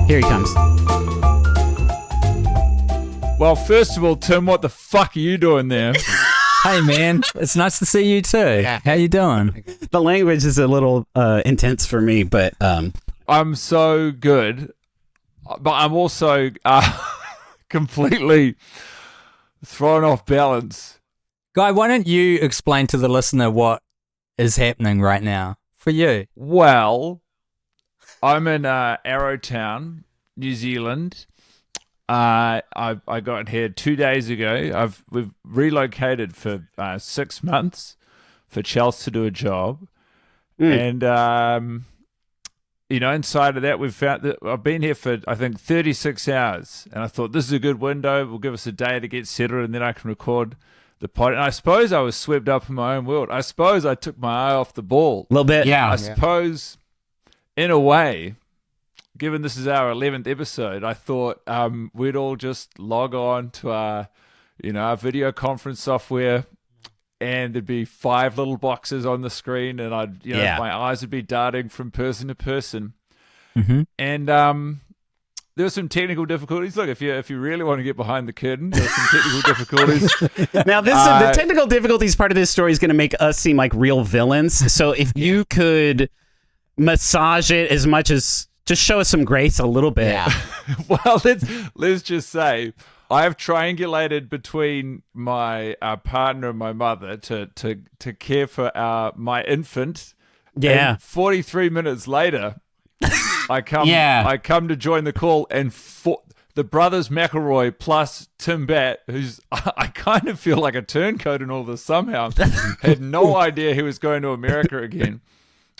Here he comes. Well, first of all, Tim, what the fuck are you doing there? Hey, man. It's nice to see you, too. Yeah. How you doing? The language is a little intense for me, but... I'm so good, but I'm also completely thrown off balance. Guy, why don't you explain to the listener what is happening right now for you? Well, I'm in Arrowtown, New Zealand. I got here 2 days ago. We've relocated for 6 months for Chelsea to do a job, and inside of that we've found that I've been here for I think 36 hours, and I thought this is a good window. Will give us a day to get settled, and then I can record the pod. And I suppose I was swept up in my own world. I suppose I took my eye off the ball A little bit. Yeah. I suppose, in a way, given this is our 11th episode, I thought we'd all just log on to our video conference software, and there'd be 5 little boxes on the screen, and my eyes would be darting from person to person. Mm-hmm. And there were some technical difficulties. Look, if you really want to get behind the curtain, there's some technical difficulties. Now, the technical difficulties part of this story is going to make us seem like real villains. So if you could massage it as much as... Just show us some grace a little bit. Yeah. Well, let's just say I have triangulated between my partner and my mother to care for my infant. Yeah. And 43 minutes later, I come to join the call, and the brothers McElroy plus Tim Batt, who's I kind of feel like a turncoat in all this somehow, had no idea he was going to America again.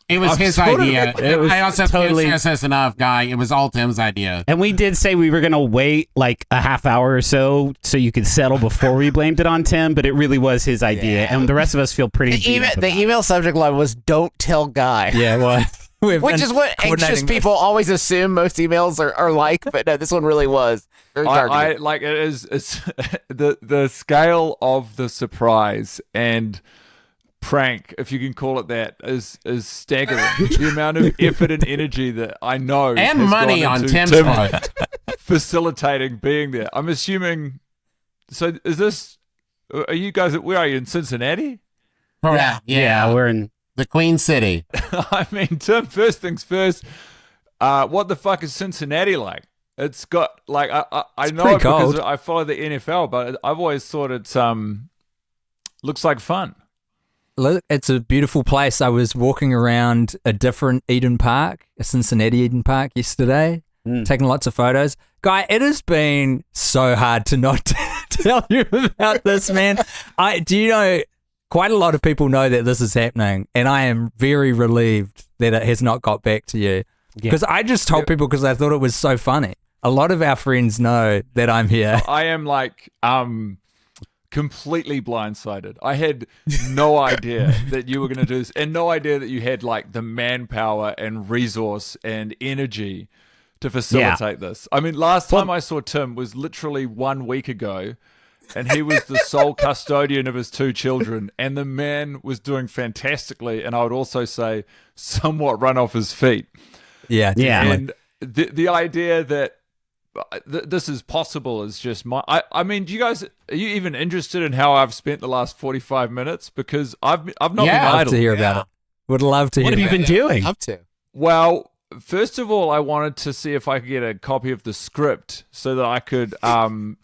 It was his idea. I also totally can't enough, Guy. It was all Tim's idea. And we did say we were going to wait like a half hour or so you could settle before we blamed it on Tim, but it really was his idea. Yeah. And the rest of us feel pretty The email subject line was, "Don't tell Guy." Yeah, well, which is what anxious people always assume most emails are like, but no, this one really was. I like it is. It's the scale of the surprise and prank, if you can call it that, is staggering. The amount of effort and energy that I know and money on Tim's part facilitating being there. I'm assuming. So is this? Are you guys? Where are you, in Cincinnati? Yeah, we're in the Queen City. I mean, Tim. First things first. What the fuck is Cincinnati like? It's got like I know it because I follow the NFL, but I've always thought it's looks like fun. Look, it's a beautiful place. I was walking around a different Eden Park, a Cincinnati Eden Park yesterday, taking lots of photos. Guy, it has been so hard to not tell you about this, man. Do you know, quite a lot of people know that this is happening, and I am very relieved that it has not got back to you. Because I just told people because I thought it was so funny. A lot of our friends know that I'm here. I am like... completely blindsided. I had no idea that you were going to do this, and no idea that you had like the manpower and resource and energy to facilitate this. I mean, last time I saw Tim was literally 1 week ago, and he was the sole custodian of his 2 children, and the man was doing fantastically, and I would also say somewhat run off his feet. Yeah. And the idea that this is possible is just I mean, are you even interested in how I've spent the last 45 minutes? Because I've not been idle. I'd love to hear about it. Would love to hear about it. What have you been doing? Up to. Well, first of all, I wanted to see if I could get a copy of the script so that I could,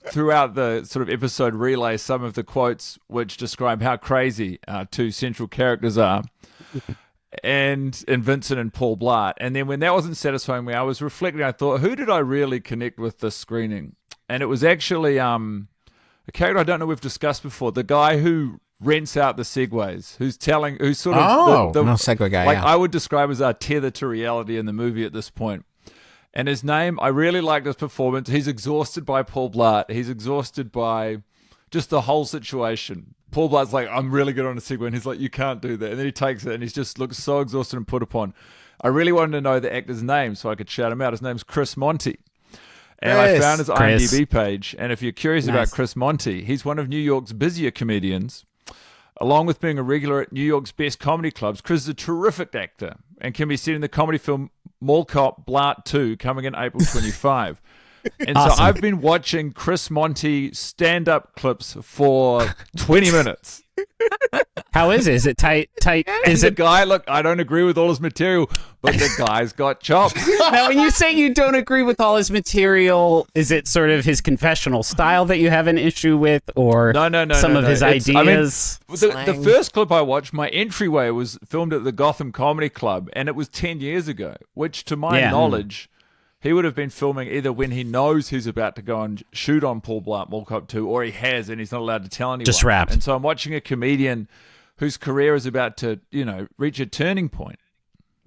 throughout the sort of episode, relay some of the quotes which describe how crazy our 2 central characters are. And Vincent and Paul Blart. And then when that wasn't satisfying me, I was reflecting. I thought, who did I really connect with this screening? And it was actually a character I don't know we've discussed before. The guy who rents out the Segways, who's sort of the Segway guy. Like I would describe as our tether to reality in the movie at this point. And his name, I really like this performance. He's exhausted by Paul Blart. He's exhausted by just the whole situation. Paul Blart's like, I'm really good on a Segway. And he's like, you can't do that. And then he takes it and he just looks so exhausted and put upon. I really wanted to know the actor's name so I could shout him out. His name's Chris Monty. And I found his IMDb page. And if you're curious about Chris Monty, he's one of New York's busier comedians. Along with being a regular at New York's best comedy clubs, Chris is a terrific actor and can be seen in the comedy film Mall Cop Blart 2 coming in April 25. And Awesome. so I've been watching Chris Monty stand-up clips for 20 minutes. How is it? Is it tight? Is it guy? Look, I don't agree with all his material, but the guy's got chops. Now, when you say you don't agree with all his material, is it sort of his confessional style that you have an issue with, or some of his ideas? The first clip I watched, my entryway was filmed at the Gotham Comedy Club, and it was 10 years ago, which to my knowledge, he would have been filming either when he knows he's about to go and shoot on Paul Blart Mall Cop 2, or he has and he's not allowed to tell anyone. Just wrapped. And so I'm watching a comedian whose career is about to, reach a turning point.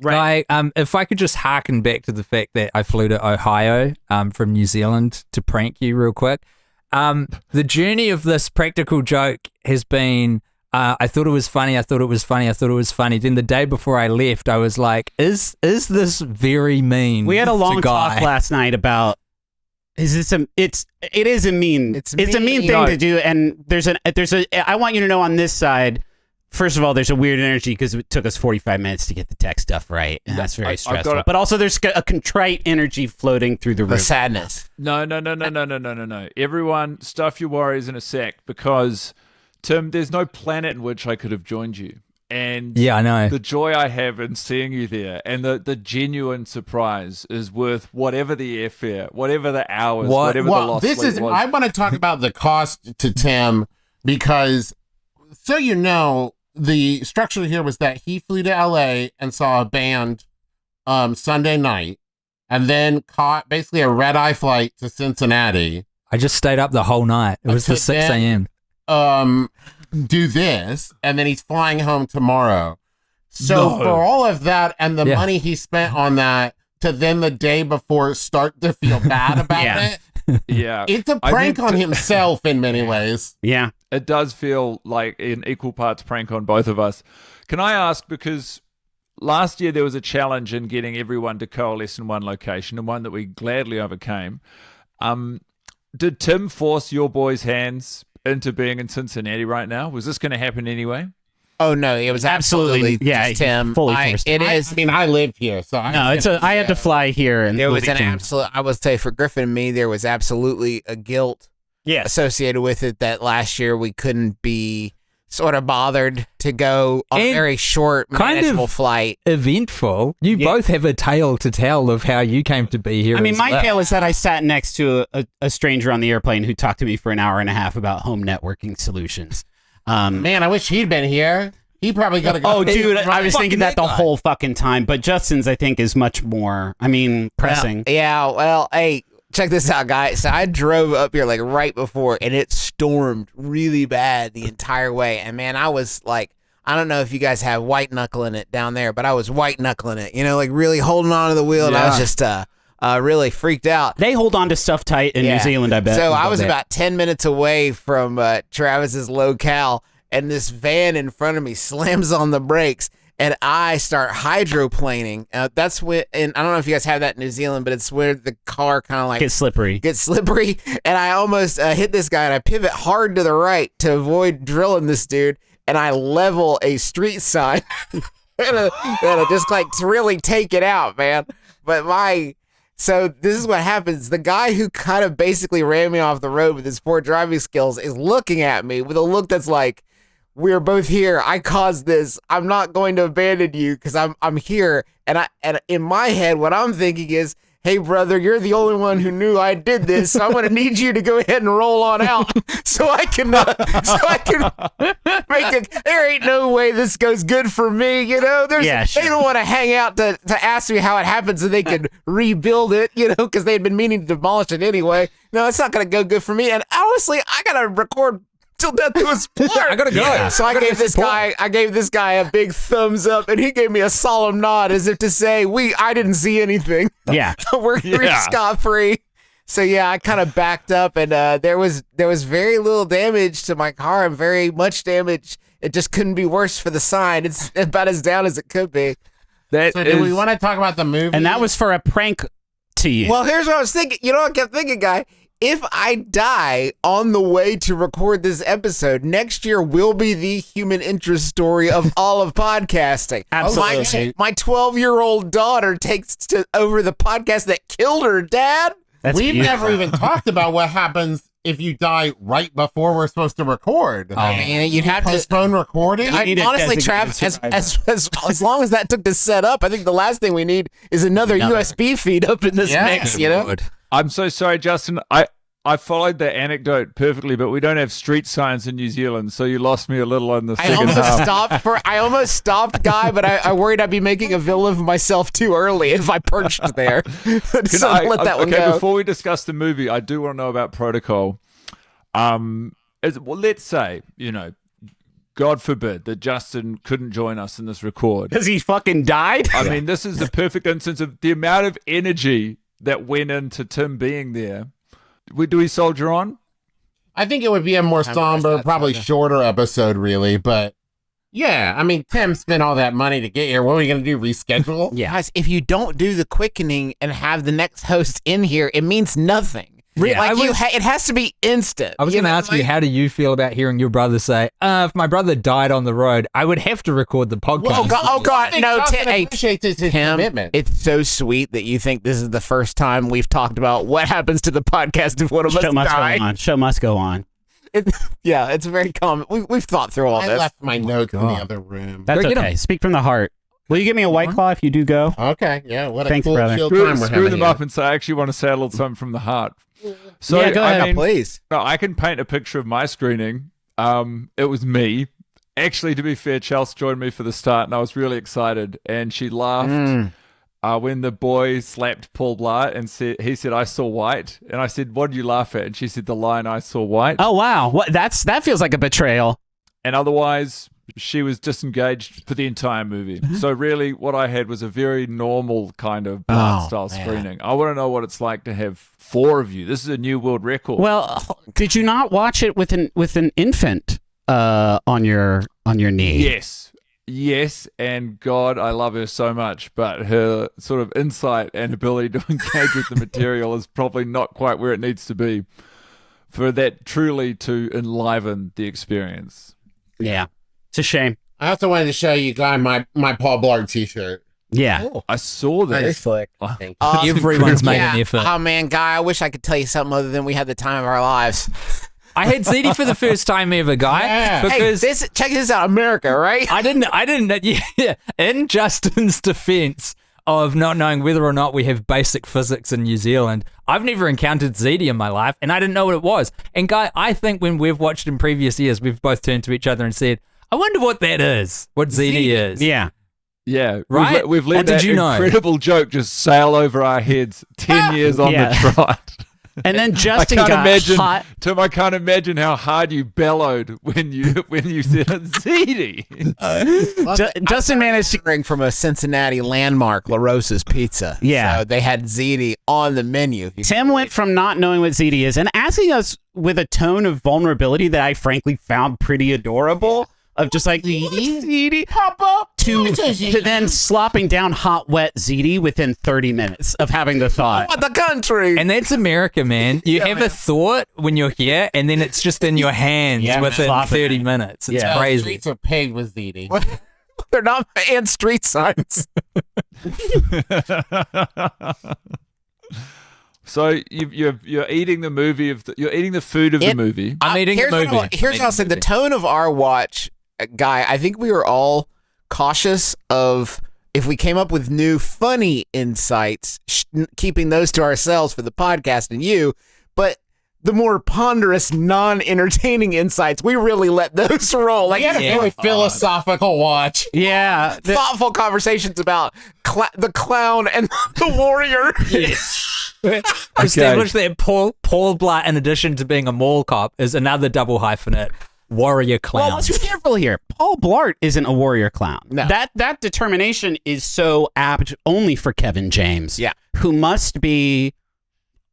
Right. If I could just harken back to the fact that I flew to Ohio from New Zealand to prank you real quick. The journey of this practical joke has been, I thought it was funny. Then the day before I left, I was like, is this very mean? We had a long Guy? talk last night about it is a mean thing to do, and I want you to know on this side. First of all, there's a weird energy because it took us 45 minutes to get the tech stuff right, and that's very stressful. But also, there's a contrite energy floating through the room. The sadness. No. Everyone, stuff your worries in a sack, because, Tim, there's no planet in which I could have joined you. And yeah, I know. The joy I have in seeing you there, and the genuine surprise is worth whatever the airfare, whatever the hours, whatever the lost sleep was. I want to talk about the cost to Tim, because, so you know, the structure here was that he flew to LA and saw a band Sunday night, and then caught basically a red-eye flight to Cincinnati. I just stayed up the whole night. It was for 6 a.m. Do this, and then he's flying home tomorrow. So for all of that and the money he spent on that, to then the day before start to feel bad about it. Yeah, it's a prank on himself in many ways. Yeah, it does feel like an equal parts prank on both of us. Can I ask, because last year there was a challenge in getting everyone to coalesce in one location, and one that we gladly overcame. Did Tim force your boys' hands into being in Cincinnati right now? Was this going to happen anyway? Oh no, it was absolutely Tim. Fully forced. It is. I mean, I live here, so I had to fly here, and there was an absolute. I would say for Griffin and me, there was absolutely a guilt associated with it that last year we couldn't be sort of bothered to go on a very short, manageable flight. Eventful. You both have a tale to tell of how you came to be here. I mean, my tale is that I sat next to a stranger on the airplane who talked to me for an hour and a half about home networking solutions. Man, I wish he'd been here. He probably got to go. Oh, dude, I was thinking that the whole fucking time. But Justin's, I think, is much more, pressing. Well, hey, check this out, guys. So I drove up here like right before, and it stormed really bad the entire way. And man, I was like, I don't know if you guys have white knuckling it down there, but I was white knuckling it, like really holding on to the wheel. And I was just really freaked out. They hold on to stuff tight in New Zealand, I bet. So I was about 10 minutes away from Travis's locale, and this van in front of me slams on the brakes, and I start hydroplaning. That's when, and I don't know if you guys have that in New Zealand, but it's where the car kind of like gets slippery. And I almost hit this guy, and I pivot hard to the right to avoid drilling this dude, and I level a street sign. and just like to really take it out, man. But so this is what happens. The guy who kind of basically ran me off the road with his poor driving skills is looking at me with a look that's like, we're both here. I caused this. I'm not going to abandon you because I'm here. And in my head, what I'm thinking is, hey brother, you're the only one who knew I did this, so I'm gonna need you to go ahead and roll on out so I can make it. There ain't no way this goes good for me, They don't want to hang out to ask me how it happens so they can rebuild it, because they had been meaning to demolish it anyway. No, it's not gonna go good for me. And honestly, I gotta record till death do us part. I gotta go. Yeah. So I gave this guy a big thumbs up, and he gave me a solemn nod as if to say, I didn't see anything. Yeah. We're scot-free. So yeah, I kind of backed up, and there was very little damage to my car and very much damage. It just couldn't be worse for the sign. It's about as down as it could be. Do we want to talk about the movie? And that was for a prank to you. Well, here's what I was thinking. You know what I kept thinking, Guy? if I die on the way to record this episode, next year will be the human interest story of all of podcasting. Absolutely. My 12-year-old daughter takes over the podcast that killed her dad. We've never even talked about what happens if you die right before we're supposed to record. I mean, you'd have to postpone recording. Honestly, Trav, as long as that took to set up, I think the last thing we need is another USB feed up in this mix. You know. I'm so sorry, Justin. I followed the anecdote perfectly, but we don't have street signs in New Zealand, so you lost me a little on the second half. I almost stopped, Guy, but I worried I'd be making a villain of myself too early if I perched there. So let that one go. Before we discuss the movie, I do want to know about protocol. Let's say, God forbid that Justin couldn't join us in this record. Because he fucking died? I mean, this is the perfect instance of the amount of energy that went into Tim being there. Do we soldier on? I think it would be a more somber, probably shorter episode, really. But yeah, I mean, Tim spent all that money to get here. What are we going to do? Reschedule? Yeah. Guys, if you don't do the quickening and have the next host in here, it means nothing. Yeah. It has to be instant. I was going to ask you, how do you feel about hearing your brother say, if my brother died on the road, I would have to record the podcast? Oh, God. No, Tim, commitment. It's so sweet that you think this is the first time we've talked about what happens to the podcast if one of us die. Show must go on. It's very common. We've thought through all I this. left my notes in the other room. That's okay. Speak from the heart. Will you give me a White Claw if you do go? Okay, yeah. What a Thanks, cool brother. chill time we're Screw having them here. up and say, I actually want to say a little something from the heart. So, yeah, go ahead. Please. No, I can paint a picture of my screening. It was me. Actually, to be fair, Chelsea joined me for the start, and I was really excited. And she laughed when the boy slapped Paul Blart and he said, I saw white. And I said, what did you laugh at? And she said, the line, I saw white. Oh, wow. That feels like a betrayal. And otherwise, she was disengaged for the entire movie. So really, what I had was a very normal kind of Blart-style screening. I want to know what it's like to have 4 of you. This is a new world record. Well, did you not watch it with an infant on your knee? Yes, and God, I love her so much, but her sort of insight and ability to engage with the material is probably not quite where it needs to be for that truly to enliven the experience. Yeah. It's a shame. I also wanted to show you guys my Paul Blart t-shirt. Yeah. I saw that. Nice flick. Thank you. Everyone's made an effort. Oh, man, Guy, I wish I could tell you something other than we had the time of our lives. I had ZD for the first time ever, Guy. Yeah. Because check this out, America, right? I didn't, yeah. In Justin's defense of not knowing whether or not we have basic physics in New Zealand, I've never encountered ZD in my life, and I didn't know what it was. And Guy, I think when we've watched in previous years, we've both turned to each other and said, I wonder what that is, what ZD is. Yeah. Yeah, right? We've let that incredible joke just sail over our heads 10 years on the trot. And then Justin I got hot. Tim, I can't imagine how hard you bellowed when you said ZD. Justin managed to ring from a Cincinnati landmark, La Rosa's Pizza. Yeah. So they had ZD on the menu. Tim went from not knowing what ZD is and asking us with a tone of vulnerability that I frankly found pretty adorable. Of just like ZD, Papa, to then slopping down hot, wet ZD within 30 minutes of having the thought. What the country? And that's America, man. You have a thought when you're here, and then it's just in your hands within 30 minutes. It's crazy. Streets are paved with ZD. They're not and street signs. So you're eating the movie you're eating the food of the movie. I'm eating the movie. Here's what I'll say: the tone of our watch, Guy. I think we were all cautious of if we came up with new funny insights, keeping those to ourselves for the podcast and you. But the more ponderous, non-entertaining insights, we really let those roll. Like, We had a very philosophical watch. Yeah. Thoughtful conversations about the clown and the warrior. Establish that Paul Blart, in addition to being a mall cop, is another double hyphenate. Warrior clown. Well, let's be careful here. Paul Blart isn't a warrior clown. No. That determination is so apt only for Kevin James. Yeah. Who must be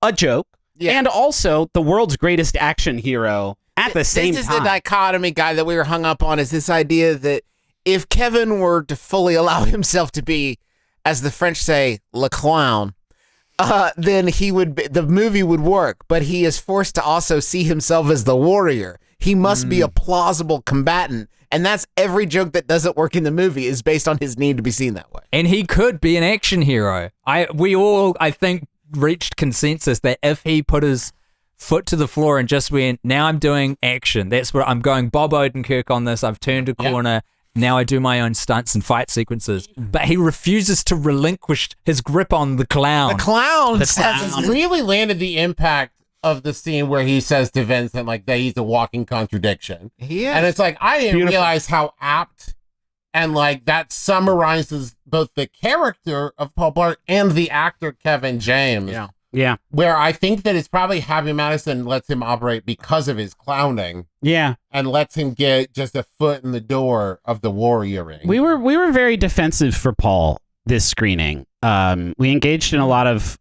a joke and also the world's greatest action hero at the same time. This is the dichotomy, Guy, that we were hung up on, is this idea that if Kevin were to fully allow himself to be, as the French say, le clown, then the movie would work. But he is forced to also see himself as the warrior. He must be a plausible combatant. And that's every joke that doesn't work in the movie is based on his need to be seen that way. And he could be an action hero. We all, I think, reached consensus that if he put his foot to the floor and just went, now I'm doing action. That's what I'm going Bob Odenkirk on this. I've turned a corner. Now I do my own stunts and fight sequences. But he refuses to relinquish his grip on the clown. The clown. It's really landed the impact of the scene where he says to Vincent, like, that he's a walking contradiction. He is. And it's like, I didn't realize how apt and, like, that summarizes both the character of Paul Blart and the actor Kevin James. Yeah. Where I think that it's probably Happy Madison lets him operate because of his clowning. Yeah. And lets him get just a foot in the door of the warrioring. We were very defensive for Paul this screening. We engaged in a lot of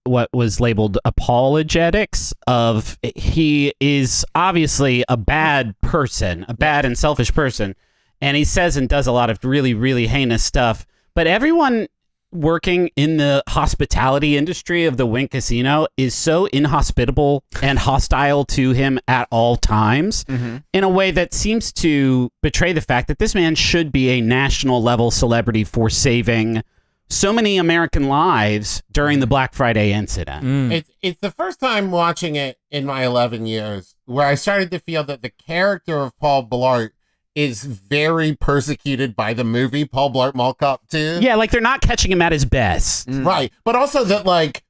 what was labeled apologetics of he is obviously a bad person, a bad and selfish person. And he says and does a lot of really, really heinous stuff. But everyone working in the hospitality industry of the Wynn Casino is so inhospitable and hostile to him at all times in a way that seems to betray the fact that this man should be a national level celebrity for saving so many American lives during the Black Friday incident. It's the first time watching it in my 11 years where I started to feel that the character of Paul Blart is very persecuted by the movie Paul Blart Mall Cop 2. Yeah, like they're not catching him at his best. Right. But also that, like,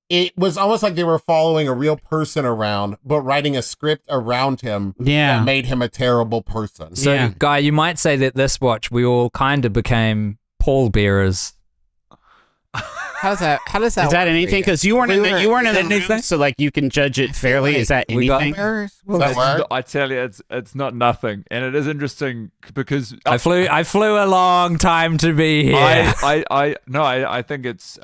it was almost like they were following a real person around, but writing a script around him that made him a terrible person. So, Guy, you might say that this watch, we all kind of became pallbearers. How does that Is that anything? Because you weren't in the room, so like you can judge it fairly. Is that anything? I tell you, it's not nothing, and it is interesting because I flew a long time to be here. I think it's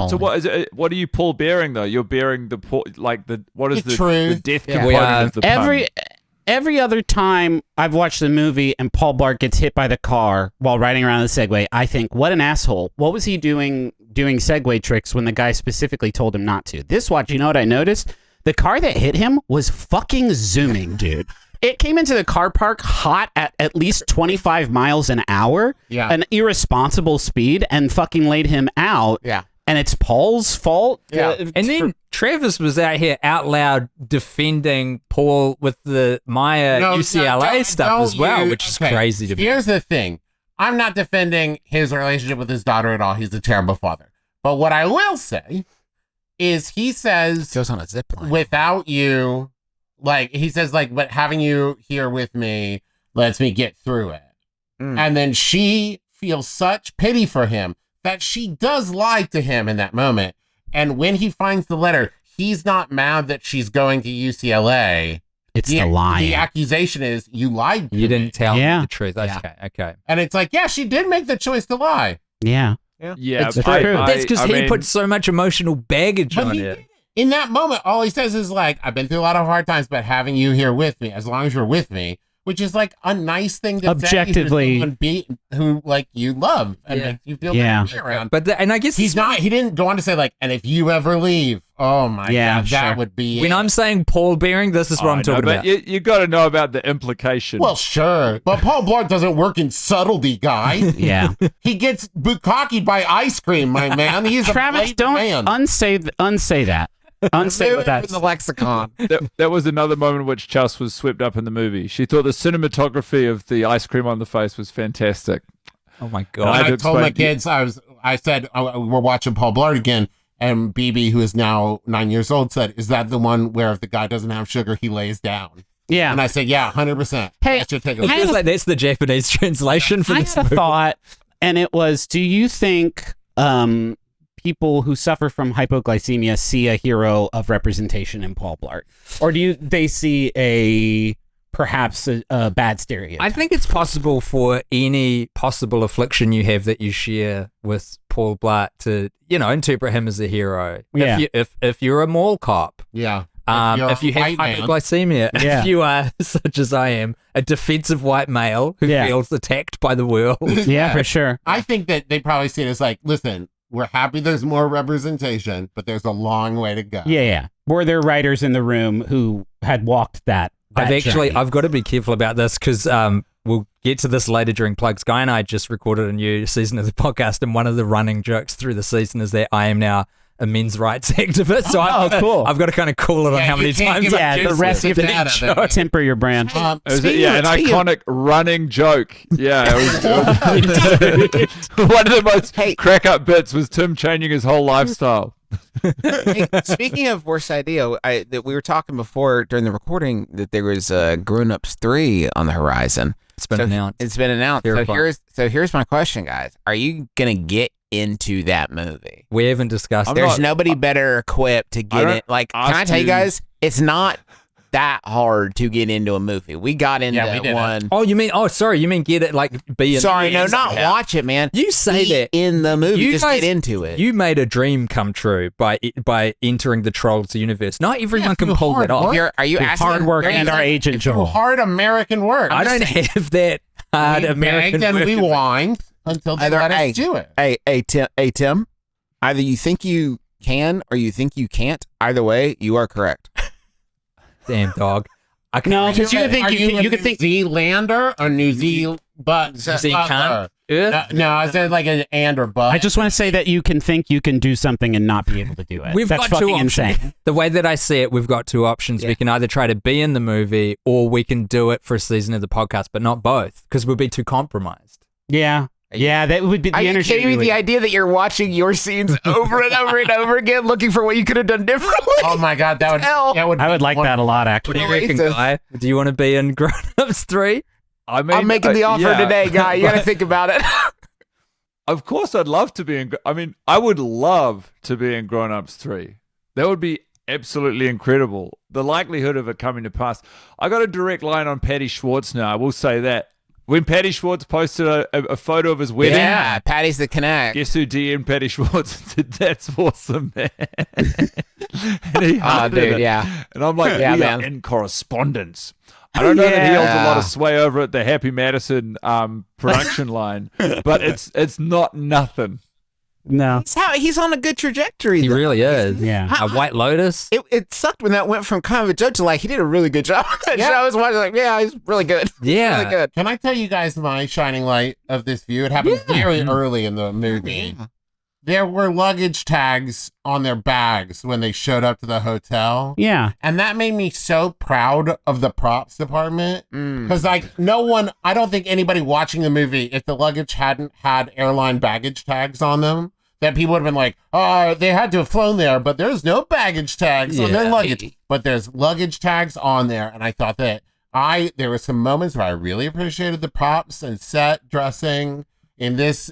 So what is it? What are you Paul bearing though? You're bearing the the death component of the pun? Every other time I've watched the movie and Paul Blart gets hit by the car while riding around the Segway, I think, what an asshole. What was he doing Segway tricks when the guy specifically told him not to? This watch, you know what I noticed? The car that hit him was fucking zooming, dude. It came into the car park hot at least 25 miles an hour, an irresponsible speed, and fucking laid him out. Yeah. And it's Paul's fault. Yeah. And then Travis was out here out loud defending Paul with the Maya UCLA stuff as well, which is crazy to me. Here's the thing. I'm not defending his relationship with his daughter at all. He's a terrible father. But what I will say is he says, goes on a zip line. Without you, like, he says, like, but having you here with me lets me get through it. And then she feels such pity for him that she does lie to him in that moment. And when he finds the letter, he's not mad that she's going to UCLA. It's the lie. The accusation is, you lied to You didn't tell me the truth. Yeah. Okay. And it's like, yeah, she did make the choice to lie. Yeah. Yeah, It's true. That's because he put so much emotional baggage on it. In that moment, all he says is like, I've been through a lot of hard times, but having you here with me, as long as you're with me, which is like a nice thing to objectively say to someone who like you love and makes you feel good to be around. But and I guess he didn't go on to say like, and if you ever leave, oh my god, that would be when I'm saying Paul bearing, this is what I'm talking about. You got to know about the implication. Well, sure, but Paul Blart doesn't work in subtlety, Guy. Yeah, he gets bukkakied by ice cream, my man. He's Travis, a don't man. unsay that. Unsay what that's in the lexicon. That was another moment in which Chelsea was swept up in the movie. She thought the cinematography of the ice cream on the face was fantastic. Oh my And god! I told my kids, I said, we're watching Paul Blart again. And BB, who is now 9 years old, said, is that the one where if the guy doesn't have sugar, he lays down? Yeah. And I said, yeah, 100%. Hey, that should take It feels like that's the Japanese translation for this I movie. thought, and it was, do you think people who suffer from hypoglycemia see a hero of representation in Paul Blart? Or do they see perhaps a bad stereotype? I think it's possible for any possible affliction you have that you share with Paul Blart to, interpret him as a hero. Yeah. If you're a mall cop. Yeah. If you have hypoglycemia, if you are, such as I am, a defensive white male who feels attacked by the world. Yeah, for sure. I think that they probably see it as like, listen, We're happy there's more representation, but there's a long way to go. Yeah. Were there writers in the room who had walked that journey? I've got to be careful about this because we'll get to this later during plugs. Guy and I just recorded a new season of the podcast, and one of the running jokes through the season is that I am now a men's rights activist. So cool. I've got to kind of call it on how many times. The rest of it. Temper your brand. An iconic running joke. Yeah. It was, one of the most crack up bits was Tim changing his whole lifestyle. Hey, speaking of worst idea, that we were talking before during the recording that there was Grown Ups 3 on the horizon. It's been announced. It's been announced. So here's my question, guys. Are you gonna get into that movie? We haven't discussed. There's nobody better equipped to get it. Like, can I tell you guys? It's not that hard to get into a movie. We got into one. Oh, you mean? Oh, sorry. You mean get it? Like be in? Sorry, no, not watch it, man. You say that in the movie. Just get into it. You made a dream come true by entering the Trolls universe. Not everyone can pull it off. Are you asking hard work and our agent Joel? Hard American work. I don't have that hard American work. And we wind until they let us do it. Hey, Tim. Either you think you can or you think you can't. Either way, you are correct. Damn dog. No, because you could think New Zealander or New Zealand, but no, I said like an and or but. I just want to say that you can think you can do something and not be able to do it. That's got fucking insane. The way that I see it, we've got two options. Yeah. We can either try to be in the movie or we can do it for a season of the podcast, but not both because we'll be too compromised. Yeah. Yeah, that would be the energy. Are you kidding me? The idea that you're watching your scenes over and over and over again, looking for what you could have done differently. Oh my God, that would. I would like that a lot, actually. What do you reckon, Guy? Do you want to be in Grown Ups 3? I'm making the offer today, Guy. You got to think about it. Of course, I'd love to be in. I mean, I would love to be in Grown Ups 3. That would be absolutely incredible. The likelihood of it coming to pass. I got a direct line on Patty Schwartz now. I will say that. When Patty Schwartz posted a photo of his wedding. Yeah, Patty's the connect. Guess who DM'd Patty Schwartz? That's awesome, man. And he dude, yeah. And I'm like, we are in correspondence. I don't know that he holds a lot of sway over at the Happy Madison production line, but it's not nothing. No. He's on a good trajectory. He really is. Yeah. A White Lotus. It sucked when that went from kind of a joke to like, he did a really good job. I was watching like, yeah, he's really good. Yeah. Really good. Can I tell you guys my shining light of this view? It happened very early in the movie. Yeah. There were luggage tags on their bags when they showed up to the hotel. Yeah. And that made me so proud of the props department. Because, like, I don't think anybody watching the movie, if the luggage hadn't had airline baggage tags on them, that people would have been like, oh, they had to have flown there, but there's no baggage tags on their luggage. But there's luggage tags on there. And I thought that there were some moments where I really appreciated the props and set dressing in this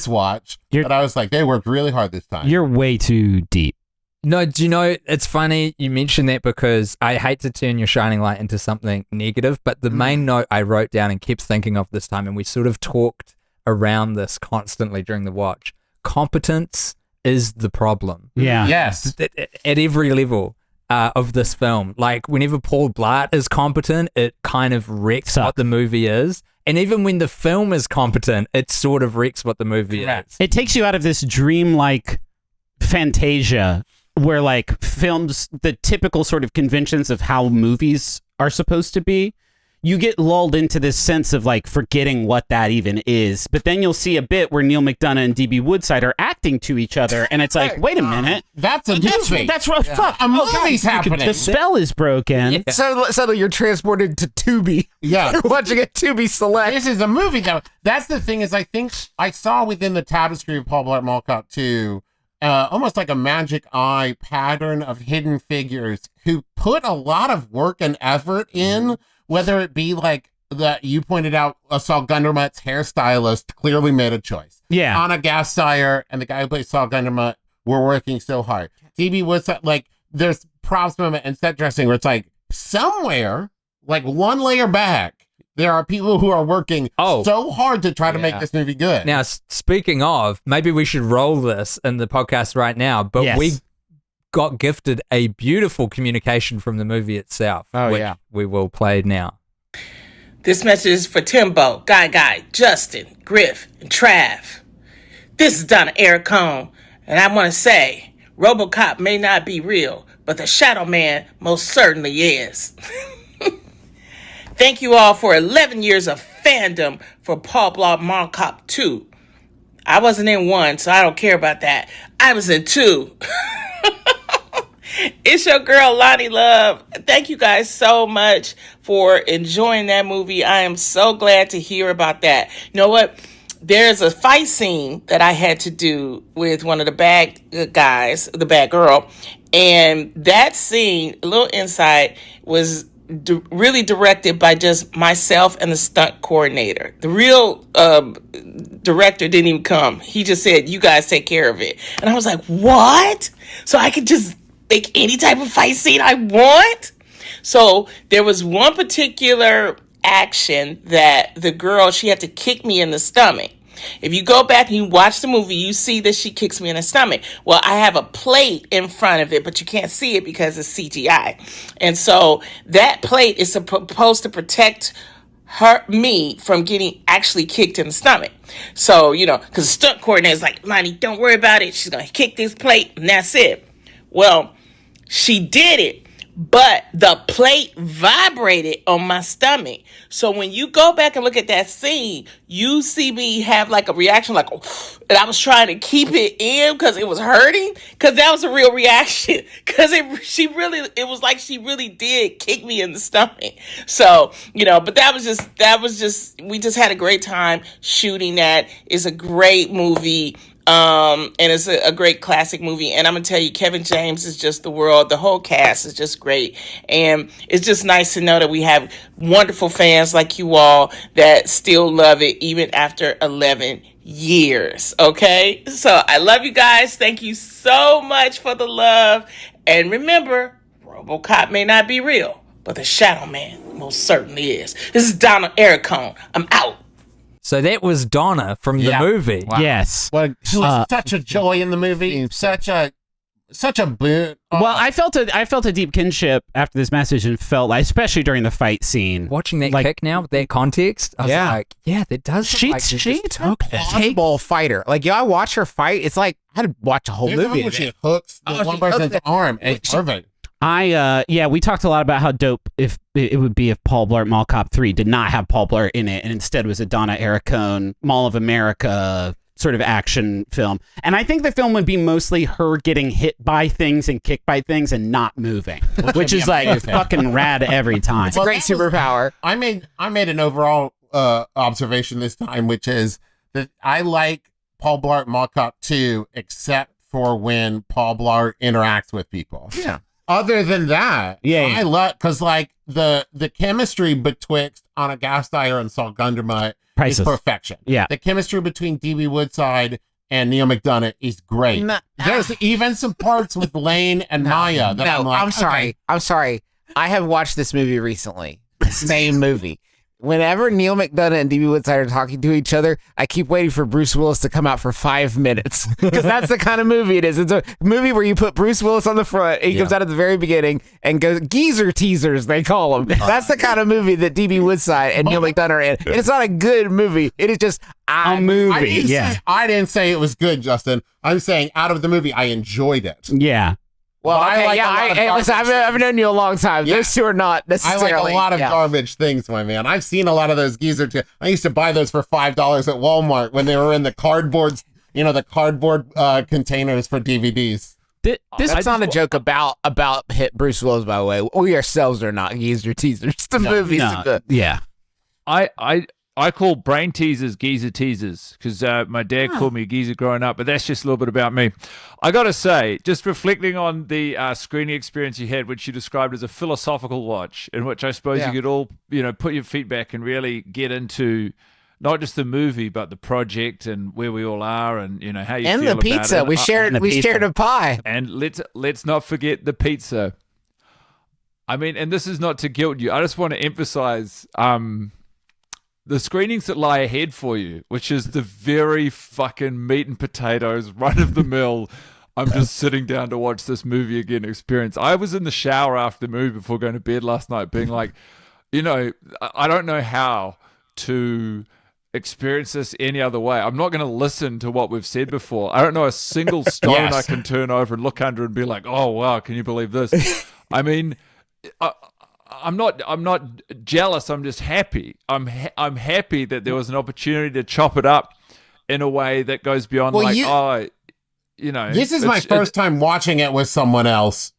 watch, but I was like, they worked really hard this time. You're way too deep. No, do you know, it's funny you mention that because I hate to turn your shining light into something negative, but the main note I wrote down and kept thinking of this time, and we sort of talked around this constantly during the watch, competence is the problem. Yeah. Yes. At every level of this film. Like, whenever Paul Blart is competent, it kind of wrecks what the movie is. And even when the film is competent, it sort of wrecks what the movie is. It takes you out of this dreamlike fantasia where, like, films, the typical sort of conventions of how movies are supposed to be, you get lulled into this sense of, like, forgetting what that even is. But then you'll see a bit where Neil McDonough and D.B. Woodside are acting to each other, and it's like, wait a minute. That's a movie. That's what, fuck. A movie's happening. The spell is broken. Yeah. Suddenly you're transported to Tubi. Yeah. You're watching a Tubi Select. This is a movie, though. That's the thing is I think I saw within the tapestry of Paul Blart Mall Cop 2 almost like a magic eye pattern of hidden figures who put a lot of work and effort in, whether it be like that you pointed out, Saul Gundermutt's hairstylist clearly made a choice. Yeah. Anna Gasteyer and the guy who plays Saul Gundermutt were working so hard. DB was like, there's props moment and set dressing where it's like somewhere, like one layer back, there are people who are working so hard to try to make this movie good. Now, speaking of, maybe we should roll this in the podcast right now, but we got gifted a beautiful communication from the movie itself, which we will play now. This message is for Timbo, Guy, Justin, Griff, and Trav. This is Donna Ericone, and I want to say, RoboCop may not be real, but the Shadow Man most certainly is. Thank you all for 11 years of fandom for Paul Blart Mall Cop 2. I wasn't in 1, so I don't care about that. I was in 2. It's your girl, Lonnie Love. Thank you guys so much for enjoying that movie. I am so glad to hear about that. You know what? There's a fight scene that I had to do with one of the bad guys, the bad girl. And that scene, a little insight, was really directed by just myself and the stunt coordinator. The real director didn't even come. He just said, you guys take care of it. And I was like, what? So I could just make any type of fight scene I want? So there was one particular action that the girl, she had to kick me in the stomach. If you go back and you watch the movie, you see that she kicks me in the stomach. Well, I have a plate in front of it, but you can't see it because it's CGI. And so that plate is supposed to protect me from getting actually kicked in the stomach. So, because the stunt coordinator is like, Lonnie, don't worry about it. She's going to kick this plate, and that's it. Well, she did it, but the plate vibrated on my stomach. So when you go back and look at that scene, you see me have like a reaction like, oh, and I was trying to keep it in because it was hurting, because that was a real reaction, because it was like she really did kick me in the stomach. So, but that was just, we just had a great time shooting that. It's a great movie. And it's a great classic movie. And I'm going to tell you, Kevin James is just the world. The whole cast is just great. And it's just nice to know that we have wonderful fans like you all that still love it even after 11 years. Okay? So I love you guys. Thank you so much for the love. And remember, RoboCop may not be real, but the Shadow Man most certainly is. This is Donna Ericone. I'm out. So that was Donna from the movie. Wow. Yes. Well, she was such a joy in the movie. Such a boon. Well, I felt a deep kinship after this message and felt like, especially during the fight scene. Watching that kick now with that context, I was like, yeah, that does. She's a plausible fighter. Like, I watch her fight. It's like I had to watch a whole movie. She hooks the one person's arm. It's perfect. We talked a lot about how dope if it would be if Paul Blart Mall Cop 3 did not have Paul Blart in it and instead was a Donna Ericone Mall of America sort of action film. And I think the film would be mostly her getting hit by things and kicked by things and not moving, which is like fucking rad every time. It's a great superpower. I made an overall observation this time, which is that I like Paul Blart Mall Cop 2 except for when Paul Blart interacts with people. Yeah. Other than that, I love, because like the chemistry betwixt Anna Gasteyer and Saul Gundermutt is perfection. Yeah. The chemistry between D.B. Woodside and Neil McDonough is great. There's even some parts with Lane and Maya that I'm like, I'm sorry. I have watched this movie recently. Same movie. Whenever Neil McDonough and D.B. Woodside are talking to each other, I keep waiting for Bruce Willis to come out for 5 minutes. Because that's the kind of movie it is. It's a movie where you put Bruce Willis on the front, and he comes out at the very beginning and goes, geezer teasers, they call them. That's the kind of movie that D.B. Woodside and Neil McDonough are in. And it's not a good movie. It is just a movie. I didn't say it was good, Justin. I'm saying out of the movie, I enjoyed it. Yeah. Well, I've known you a long time. Yeah. Those two are not necessarily. I like a lot of garbage things, my man. I've seen a lot of those geezer. I used to buy those for $5 at Walmart when they were in the cardboard, containers for DVDs. That's not a joke about hit Bruce Willis, by the way. We ourselves are not geezer teasers. The movies. Yeah. I call brain teasers geezer teasers because my dad called me a geezer growing up, but that's just a little bit about me. I got to say, just reflecting on the screening experience you had, which you described as a philosophical watch, in which I suppose you could all, put your feet back and really get into not just the movie, but the project and where we all are and, how you feel about it. And the pizza. We shared a pie. And let's not forget the pizza. I mean, and this is not to guilt you. I just want to emphasize the screenings that lie ahead for you, which is the very fucking meat and potatoes, run of the mill. I'm just sitting down to watch this movie again experience. I was in the shower after the movie before going to bed last night being like, I don't know how to experience this any other way. I'm not going to listen to what we've said before. I don't know a single stone I can turn over and look under and be like, oh wow, can you believe this? I mean, I'm not jealous. I'm just happy. I'm happy that there was an opportunity to chop it up in a way that goes beyond This is my first time watching it with someone else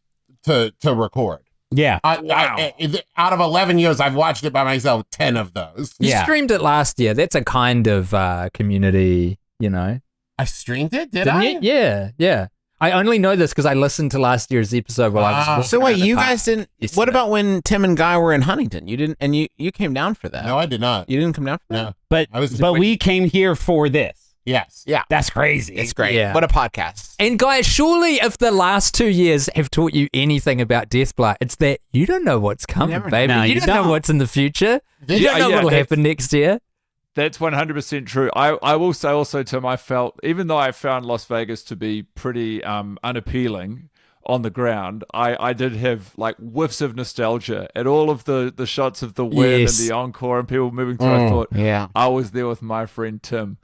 to record. Yeah. Out of 11 years, I've watched it by myself 10 of those. You streamed it last year. That's a kind of community, you know. I streamed it? Did Didn't I? you? Yeah. I only know this because I listened to last year's episode while I was. So wait, you guys didn't? What about when Tim and Guy were in Huntington? You didn't, and you came down for that. No, I did not. You didn't come down for that. No. But we came here for this. Yes. Yeah. That's crazy. It's great. Yeah. What a podcast. And guys, surely if the last 2 years have taught you anything about Deathblart, it's that you don't know what's coming, baby. No, you don't know what's in the future. You don't know what'll happen next year. That's 100% true. I will say also, Tim, I felt, even though I found Las Vegas to be pretty unappealing on the ground, I did have like whiffs of nostalgia at all of the shots of the wind and the encore and people moving through. I thought, I was there with my friend Tim.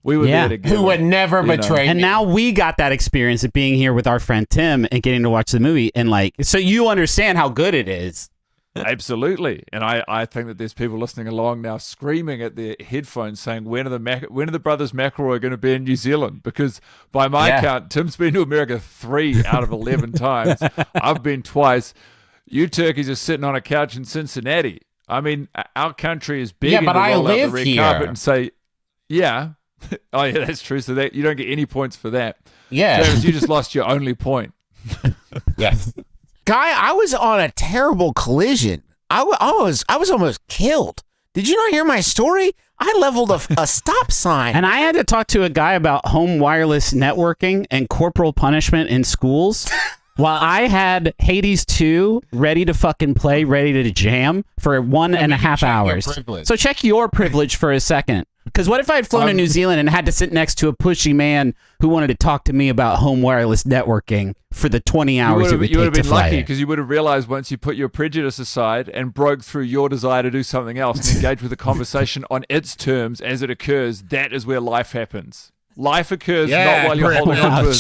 We were there together. Who would never betray me. And now we got that experience of being here with our friend Tim and getting to watch the movie. And like, so you understand how good it is. Absolutely. And I think that there's people listening along now screaming at their headphones saying, when are the brothers McElroy going to be in New Zealand? Because by my count, Tim's been to America 3 out of 11 times. I've been twice. You turkeys are sitting on a couch in Cincinnati. I mean, our country is big. Yeah, but I roll out the live red here. carpet and say, oh yeah, that's true. So that you don't get any points for that. Yeah. James, you just lost your only point. Yes. Guy, I was on a terrible collision. I was almost killed. Did you not hear my story? I leveled a stop sign. And I had to talk to a guy about home wireless networking and corporal punishment in schools while I had Hades 2 ready to fucking play, ready to jam for 1.5 hours. So check your privilege for a second. Because what if I had flown to New Zealand and had to sit next to a pushy man who wanted to talk to me about home wireless networking for the 20 hours it would you would have take been to fly lucky it? because you would have realized once you put your prejudice aside and broke through your desire to do something else and engage with the conversation on its terms as it occurs, that is where life happens. Life occurs not while you're holding on to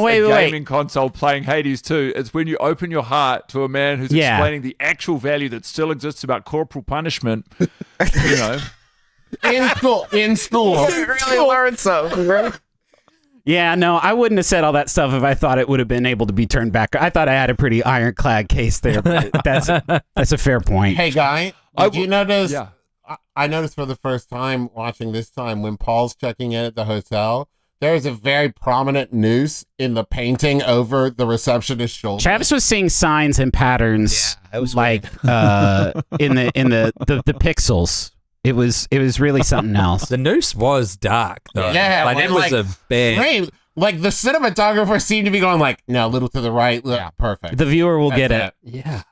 a gaming console playing Hades 2. It's when you open your heart to a man who's explaining the actual value that still exists about corporal punishment, you know. In school. You really learned something, right? Yeah, no, I wouldn't have said all that stuff if I thought it would have been able to be turned back. I thought I had a pretty ironclad case there, but that's a fair point. Hey, Guy, did you notice? Yeah. I noticed for the first time watching this time when Paul's checking in at the hotel, there is a very prominent noose in the painting over the receptionist's shoulder. Travis was seeing signs and patterns, like in the pixels. It was really something else. The noose was dark, though. Yeah, like, it was a bad. Great. Like the cinematographer seemed to be going like, no, a little to the right. Perfect. The viewer will get it. Yeah.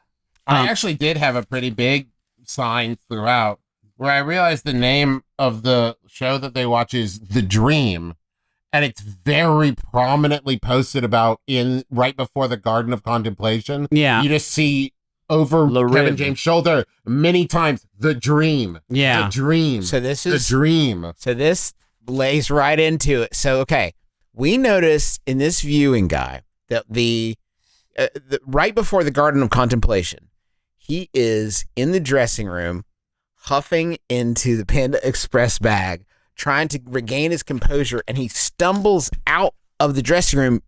I actually did have a pretty big sign throughout where I realized the name of the show that they watch is The Dream. And it's very prominently posted about right before the Garden of Contemplation. Yeah. You just see over Kevin James' shoulder many times, The Dream. Yeah. The Dream. So this is The Dream. So this lays right into it. So, okay, we noticed in this viewing, Guy, that the right before the Garden of Contemplation, he is in the dressing room, huffing into the Panda Express bag, trying to regain his composure, and he stumbles out of the dressing room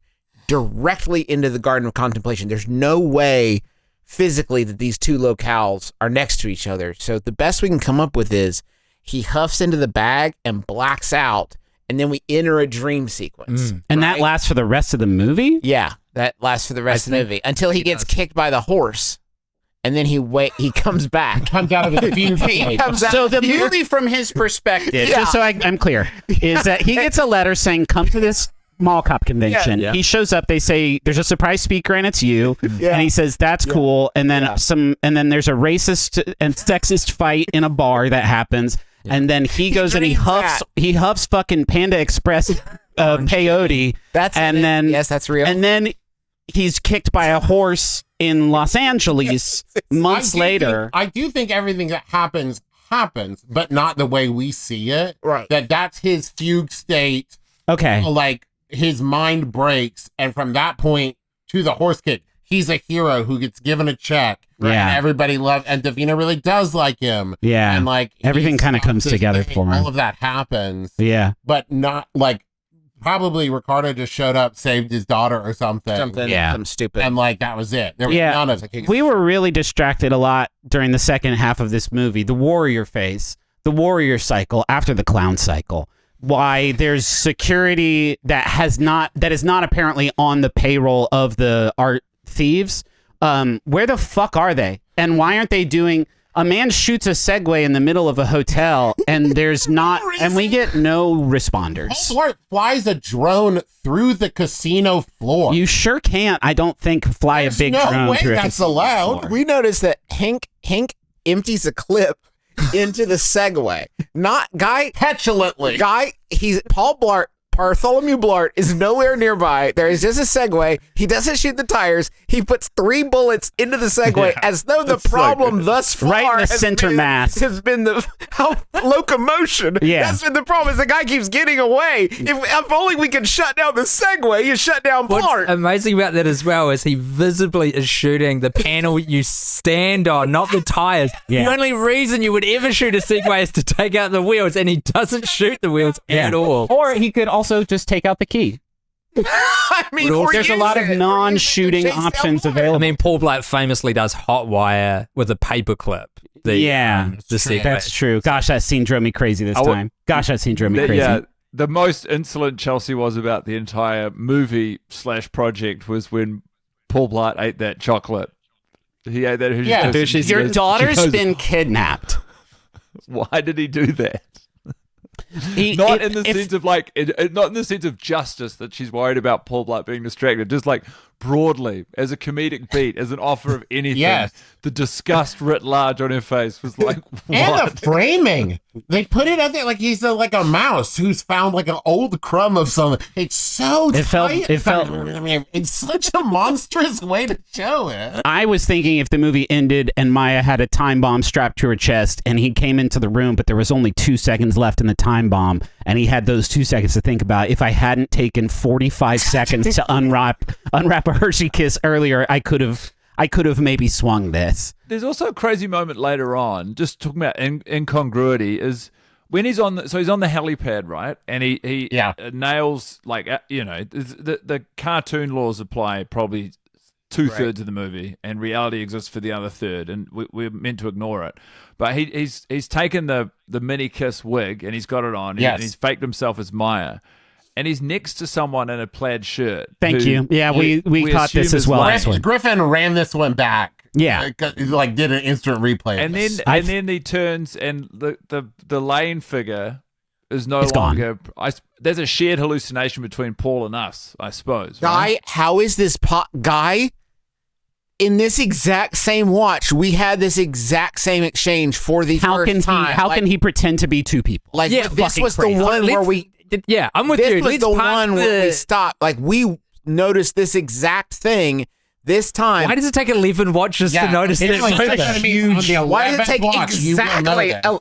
directly into the Garden of Contemplation. There's no way physically that these two locales are next to each other. So the best we can come up with is he huffs into the bag and blacks out, and then we enter a dream sequence. And that lasts for the rest of the movie? Yeah, that lasts for the rest of the movie until he gets kicked by the horse, and then he comes back. Comes out of his He comes out. So the movie from his perspective, just so I'm clear, is that he gets a letter saying, come to this mall cop convention. Yeah. He shows up, they say there's a surprise speaker and it's you. And he says that's cool. And then and then there's a racist and sexist fight in a bar that happens. And then he goes and he huffs fucking Panda Express peyote. That's real. And then he's kicked by a horse in Los Angeles months later. I do think everything that happens happens, but not the way we see it. Right. That's his fugue state. Okay. Like, his mind breaks, and from that point to the horse kick, he's a hero who gets given a check. Right? Yeah. And everybody loves, and Davina really does like him. Yeah. And like everything kind of comes together for him. All of that happens. Yeah. But not like, probably Ricardo just showed up, saved his daughter or something. Something stupid. And like, that was it. There was none of it. We were really distracted a lot during the second half of this movie. The warrior phase, the warrior cycle after the clown cycle. Why there's security that is not apparently on the payroll of the art thieves. Where the fuck are they? And why aren't they doing? A man shoots a Segway in the middle of a hotel, and there's not, and we get no responders. Paul flies a drone through the casino floor. You sure can't, I don't think, fly There's a big no drone way through a that's casino allowed. floor. We noticed that Hank empties a clip into the Segway. Not Guy. Petulantly. Bartholomew Blart is nowhere nearby. There is just a Segway. He doesn't shoot the tires. He puts 3 bullets into the Segway as though the problem thus far right in the center mass has been the locomotion. Yeah. That's been the problem. Is the guy keeps getting away. If only we could shut down the Segway, you shut down What's Blart. amazing about that as well is he visibly is shooting the panel you stand on, not the tires. Yeah. The only reason you would ever shoot a Segway is to take out the wheels, and he doesn't shoot the wheels at all. Or he could also just take out the key. I mean, or There's a use lot of it. non-shooting Chase down options Blart. available. I mean, Paul Blart famously does hot wire with a paperclip. The Segway. That's true. Gosh, that scene drove me crazy this time. Gosh, that scene drove me crazy. Yeah, the most insolent Chelsea was about the entire movie / project was when Paul Blart ate that chocolate. He ate that. Your daughter's been kidnapped. Why did he do that? Not Not in the sense of justice that she's worried about Paul Blart being distracted. Just like broadly, as a comedic beat, as an offer of anything. Yes. The disgust writ large on her face was like, what? And the framing. They put it out there like he's like a mouse who's found like an old crumb of something. It's so it's such a monstrous way to show it. I was thinking if the movie ended and Maya had a time bomb strapped to her chest and he came into the room, but there was only 2 seconds left in the time bomb, and he had those 2 seconds to think about, if I hadn't taken 45 seconds to unwrap a Hershey Kiss earlier, I could have maybe swung this. There's also a crazy moment later on, just talking about incongruity, is when he's on the helipad, right? And he nails, like, the cartoon laws apply probably 2/3 of the movie, and reality exists for the other third, and we're meant to ignore it. But he's taken the mini kiss wig and he's got it on, and he's faked himself as Maya. And he's next to someone in a plaid shirt. Thank you. Yeah, we caught this as well. Griffin ran this one back. Yeah, like did an instant replay. And then he turns, and the lane figure is no longer. There's a shared hallucination between Paul and us, I suppose. Guy, how is this Guy? In this exact same watch, we had this exact same exchange for the first time. How can he pretend to be two people? Like, this was the one where we. Yeah, I'm with you. This was the one where we stopped. Like, we noticed this exact thing this time. Why does it take 11 watches to notice this? Why does it take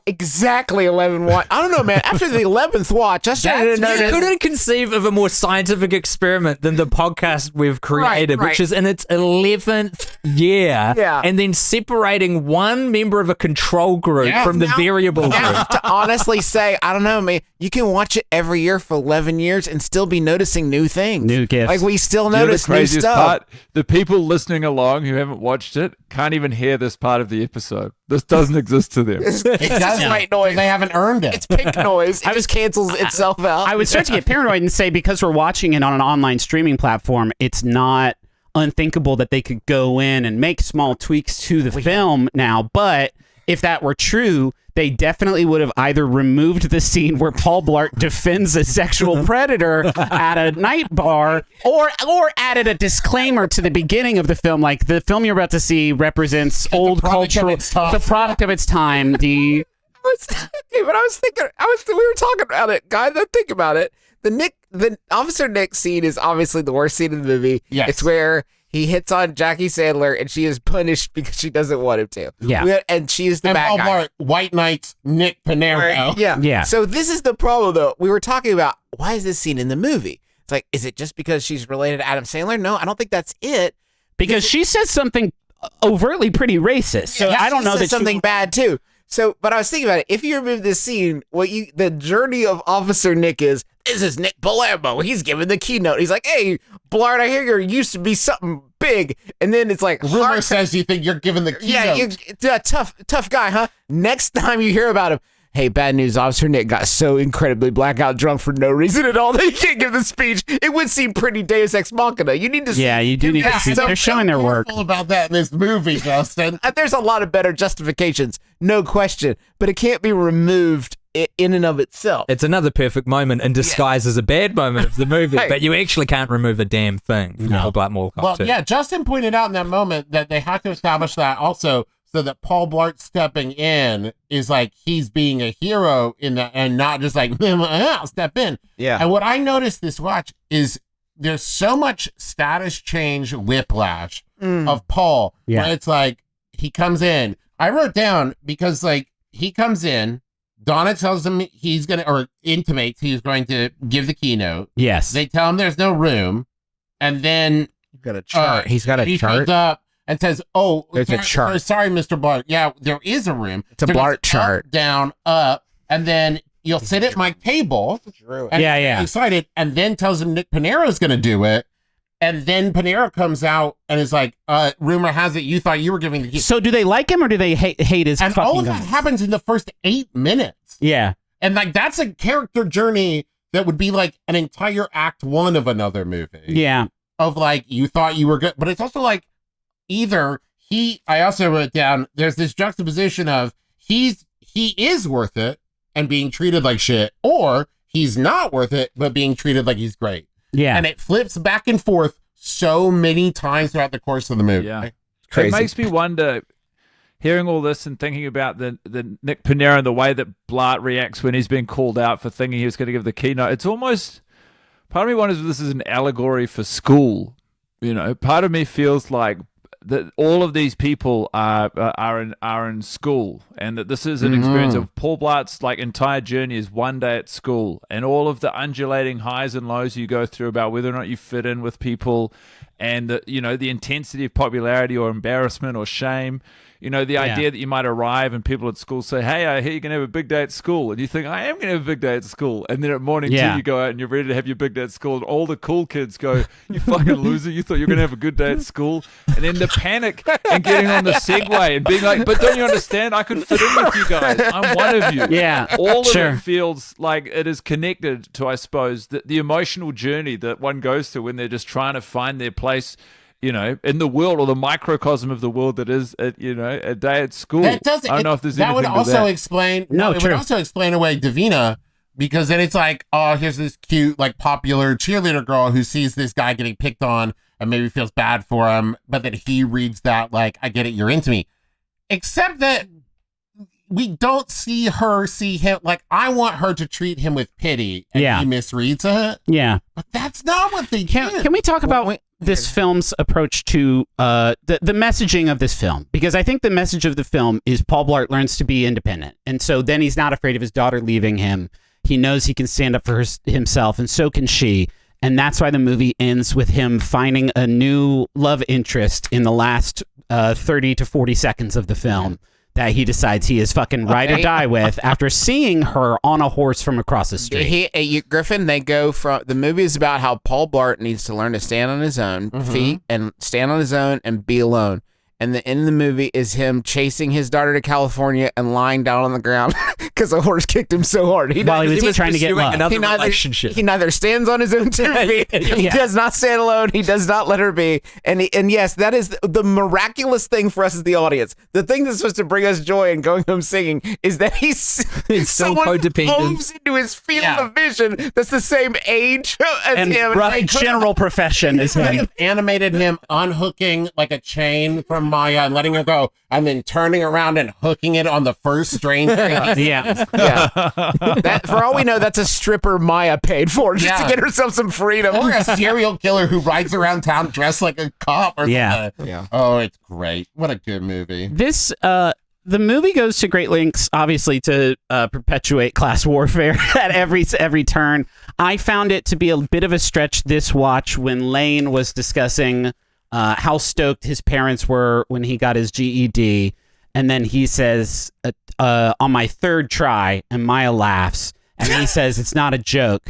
exactly 11 watch? I don't know, man. After the 11th watch, I started to notice. You couldn't conceive of a more scientific experiment than the podcast we've created, which is in its 11th year, and then separating one member of a control group from the variable group. I have to honestly say, I don't know, man. You can watch it every year for 11 years and still be noticing new things. New gifts. Like, we still notice new stuff. Part, the people listening along who haven't watched it can't even hear this part of the episode. This doesn't exist to them. It does white noise. They haven't earned it. It's pink noise. It just cancels itself out. I would start to get paranoid and say, because we're watching it on an online streaming platform, it's not unthinkable that they could go in and make small tweaks to the film now. But if that were true, they definitely would have either removed the scene where Paul Blart defends a sexual predator at a night bar, or added a disclaimer to the beginning of the film, like, the film you're about to see represents old cultural, the product of its time. We were talking about it, Guy. Think about it. The Officer Nick scene is obviously the worst scene in the movie. Yes. It's where He hits on Jackie Sandler, and she is punished because she doesn't want him to. Yeah. And she is the bad Paul guy. Blart, White Knight's Nick Pinero. Yeah. Yeah. So this is the problem, though. We were talking about, why is this scene in the movie? It's like, is it just because she's related to Adam Sandler? No, I don't think that's it. Because she says something overtly pretty racist. So I don't know that something bad too. So, but I was thinking about it. If you remove this scene, the journey of Officer Nick is, this is Nick Palermo. He's giving the keynote. He's like, hey, Blart, I hear you used to be something big. And then it's like, Rumor says you think you're giving the keynote. Yeah, tough guy, huh? Next time you hear about him, hey, bad news, Officer Nick got so incredibly blackout drunk for no reason at all that he can't give the speech. It would seem pretty Deus Ex Machina. You need to Yeah, you do need to see. They're showing their work. About that in this movie, Justin. There's a lot of better justifications, no question, but it can't be removed in and of itself. It's another perfect moment in disguise as a bad moment of the movie, Hey. but you actually can't remove a damn thing from Paul Blart Mall Cop Well, 2. yeah, Justin pointed out in that moment that they have to establish that also so that Paul Blart stepping in is like he's being a hero in that and not just like, I'll step in. Yeah. And what I noticed this watch is there's so much status change whiplash of Paul. Yeah. Where it's like he comes in. I wrote down because like he comes in, Donna tells him he's going to, or intimates he's going to give the keynote. Yes. They tell him there's no room. And then He's got a chart. He's got a he chart. shows up and says, "Oh, There's a chart. Sorry, Mr. Blart. Yeah, there is a room. It's a There's Blart up, chart. down, up, and then you'll sit at my table." And Yeah. excited, and then tells him Nick Pinero's going to do it, and then Pinero comes out and is like, "Rumor has it you thought you were giving the key." So do they like him or do they hate his And fucking all of that guns? happens in the first 8 minutes, Yeah. and like that's a character journey that would be like an entire act one of another movie. Yeah. Of like you thought you were good, but it's also like either I also wrote down there's this juxtaposition of he is worth it and being treated like shit, or he's not worth it but being treated like he's great. Yeah. And it flips back and forth so many times throughout the course of the movie. Yeah. Crazy. It makes me wonder, hearing all this and thinking about the Nick Pinero and the way that Blart reacts when he's been called out for thinking he was going to give the keynote. It's almost, part of me wonders if this is an allegory for school. You know, part of me feels like that all of these people are in school, and that this is an experience of Paul Blart's like entire journey is one day at school, and all of the undulating highs and lows you go through about whether or not you fit in with people, and the intensity of popularity or embarrassment or shame. You know, the idea that you might arrive and people at school say, "Hey, I hear you're going to have a big day at school." And you think, "I am going to have a big day at school." And then at morning two, you go out and you're ready to have your big day at school. And all the cool kids go, "You fucking loser. You thought you were going to have a good day at school." And then the panic and getting on the Segway and being like, "But don't you understand? I could fit in with you guys. I'm one of you." Yeah. All of it feels like it is connected to, I suppose, the emotional journey that one goes through when they're just trying to find their place, you know, in the world or the microcosm of the world that is, a day at school. That does, I don't know if there's that anything would to also that. explain. No, it true. would also explain away Davina, because then it's like, oh, here's this cute, like popular cheerleader girl who sees this guy getting picked on and maybe feels bad for him, but then he reads that like, I get it, you're into me. Except that we don't see her see him. Like, I want her to treat him with pity, and he misreads it. Yeah. But that's not what they did. Can we talk about this film's approach to the messaging of this film? Because I think the message of the film is Paul Blart learns to be independent. And so then he's not afraid of his daughter leaving him. He knows he can stand up for himself, and so can she. And that's why the movie ends with him finding a new love interest in the last 30 to 40 seconds of the film that he decides he is fucking ride or die with after seeing her on a horse from across the street. Griffin, they go from, the movie is about how Paul Blart needs to learn to stand on his own feet and stand on his own and be alone. And the end of the movie is him chasing his daughter to California and lying down on the ground because a horse kicked him so hard. While he was trying to get love. Another relationship. He neither stands on his own two feet. He does not stand alone. He does not let her be. And yes, that is the miraculous thing for us as the audience. The thing that's supposed to bring us joy and going home singing is that he's so someone codependent. moves into his field of vision that's the same age as And him. rough general profession is him. Animated him unhooking like a chain from Maya and letting her go, and then turning around and hooking it on the first strange thing. Yeah. That, for all we know, that's a stripper Maya paid for just to get herself some freedom. Or a serial killer who rides around town dressed like a cop or something. Yeah. Oh, it's great. What a good movie. This, the movie goes to great lengths, obviously, to perpetuate class warfare at every turn. I found it to be a bit of a stretch this watch when Lane was discussing how stoked his parents were when he got his GED. And then he says, on my third try, and Maya laughs. And he says, it's not a joke.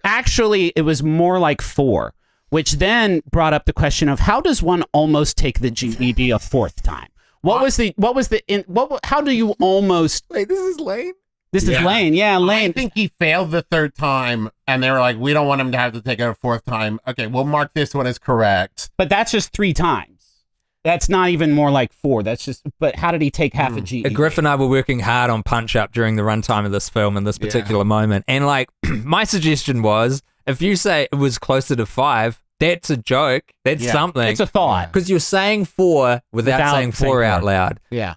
Actually, it was more like 4, which then brought up the question of how does one almost take the GED a 4th time? How do you almost... Wait, this is Lane? This is Lane. Yeah, Lane. I think he failed the 3rd time, and they were like, we don't want him to have to take it a 4th time. Okay, we'll mark this one as correct. But that's just 3 times. That's not even more like 4. That's just... But how did he take half a GED? Griff and I were working hard on Punch Up during the runtime of this film in this particular moment. And, like, my suggestion was, if you say it was closer to 5... That's a joke. That's something. It's a thought. Because you're saying 4 without saying 4 out loud. Yeah.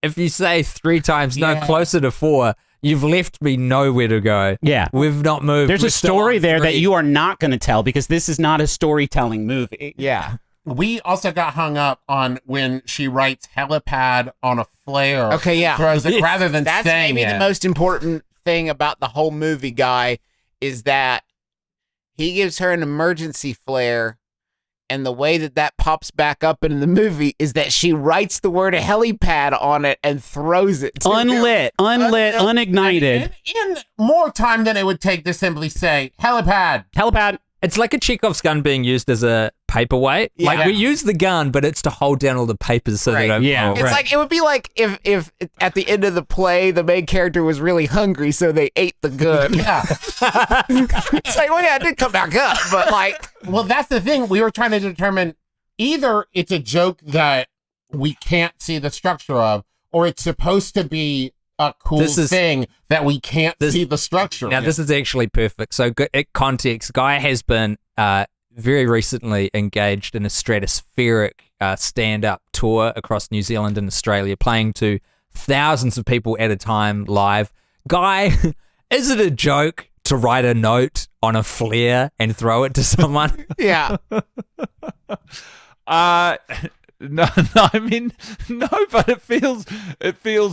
If you say 3 times, no, closer to 4, you've left me nowhere to go. Yeah. We've not moved. There's a story there that you are not going to tell because this is not a storytelling movie. Yeah. We also got hung up on when she writes helipad on a flare. Okay, yeah. Throws it rather than That's saying maybe it. the most important thing about the whole movie, Guy, is that he gives her an emergency flare, and the way that pops back up in the movie is that she writes the word helipad on it and throws it. Unlit, unignited. In more time than it would take to simply say, helipad. Helipad. It's like a Chekhov's gun being used as a paperweight. Yeah. Like, we use the gun, but it's to hold down all the papers so they don't fall. It's like, it would be like if at the end of the play, the main character was really hungry, so they ate the gun. Yeah. It's like, well, yeah, it did come back up, but like... Well, that's the thing. We were trying to determine either it's a joke that we can't see the structure of, or it's supposed to be a cool thing that we can't see the structure of. Now, this is actually perfect. So, context, Guy has been very recently engaged in a stratospheric stand-up tour across New Zealand and Australia, playing to thousands of people at a time live. Guy, is it a joke to write a note on a flare and throw it to someone? Yeah. No, I mean, no, but it feels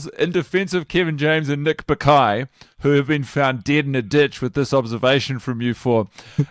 in defense of Kevin James and Nick Bakay, who have been found dead in a ditch with this observation from you four.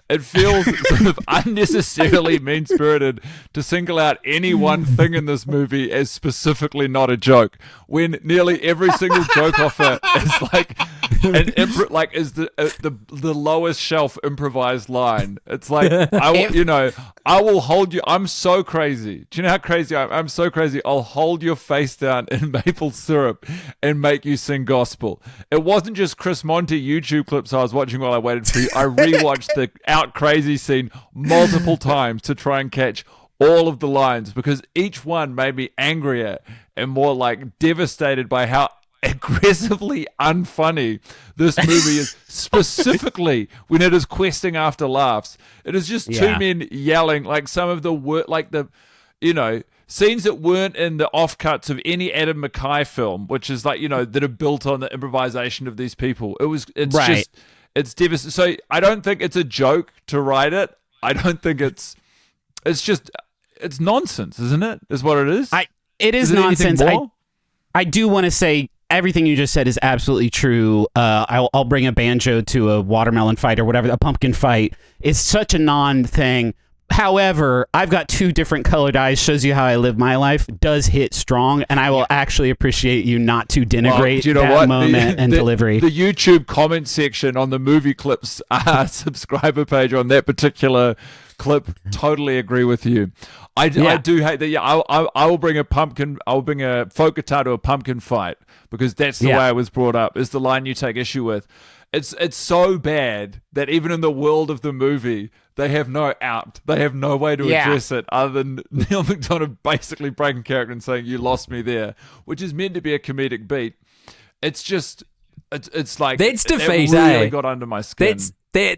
It feels sort of unnecessarily mean-spirited to single out any one thing in this movie as specifically not a joke, when nearly every single joke offer is like the lowest shelf improvised line. It's like, I will hold you. I'm so crazy. Do you know how crazy I am? I'm so crazy. I'll hold your face down in maple syrup and make you sing gospel. It wasn't just Chris Monty YouTube clips I was watching while I waited for you. I rewatched the out crazy scene multiple times to try and catch all of the lines, because each one made me angrier and more like devastated by how aggressively unfunny this movie is, specifically when it is questing after laughs. It is just two men yelling, like some of the scenes that weren't in the offcuts of any Adam McKay film, which is like, that are built on the improvisation of these people. It's devastating. So I don't think it's a joke to write it. I don't think it's nonsense, isn't it? Is what it is. It is nonsense. I do want to say everything you just said is absolutely true. I'll bring a banjo to a watermelon fight or whatever, a pumpkin fight. It's such a non-thing. However, I've got 2 different colored eyes, shows you how I live my life, does hit strong, and I will actually appreciate you not to denigrate that moment and delivery. The YouTube comment section on the movie clips subscriber page on that particular clip, totally agree with you. I do hate that. Yeah, I will bring a pumpkin. I'll bring a folk guitar to a pumpkin fight, because that's the way I was brought up. Is the line you take issue with? It's so bad that even in the world of the movie, they have no out. They have no way to address it other than Neil McDonough basically breaking character and saying, "You lost me there," which is meant to be a comedic beat. It's just, it's like that's defeat. It really got under my skin.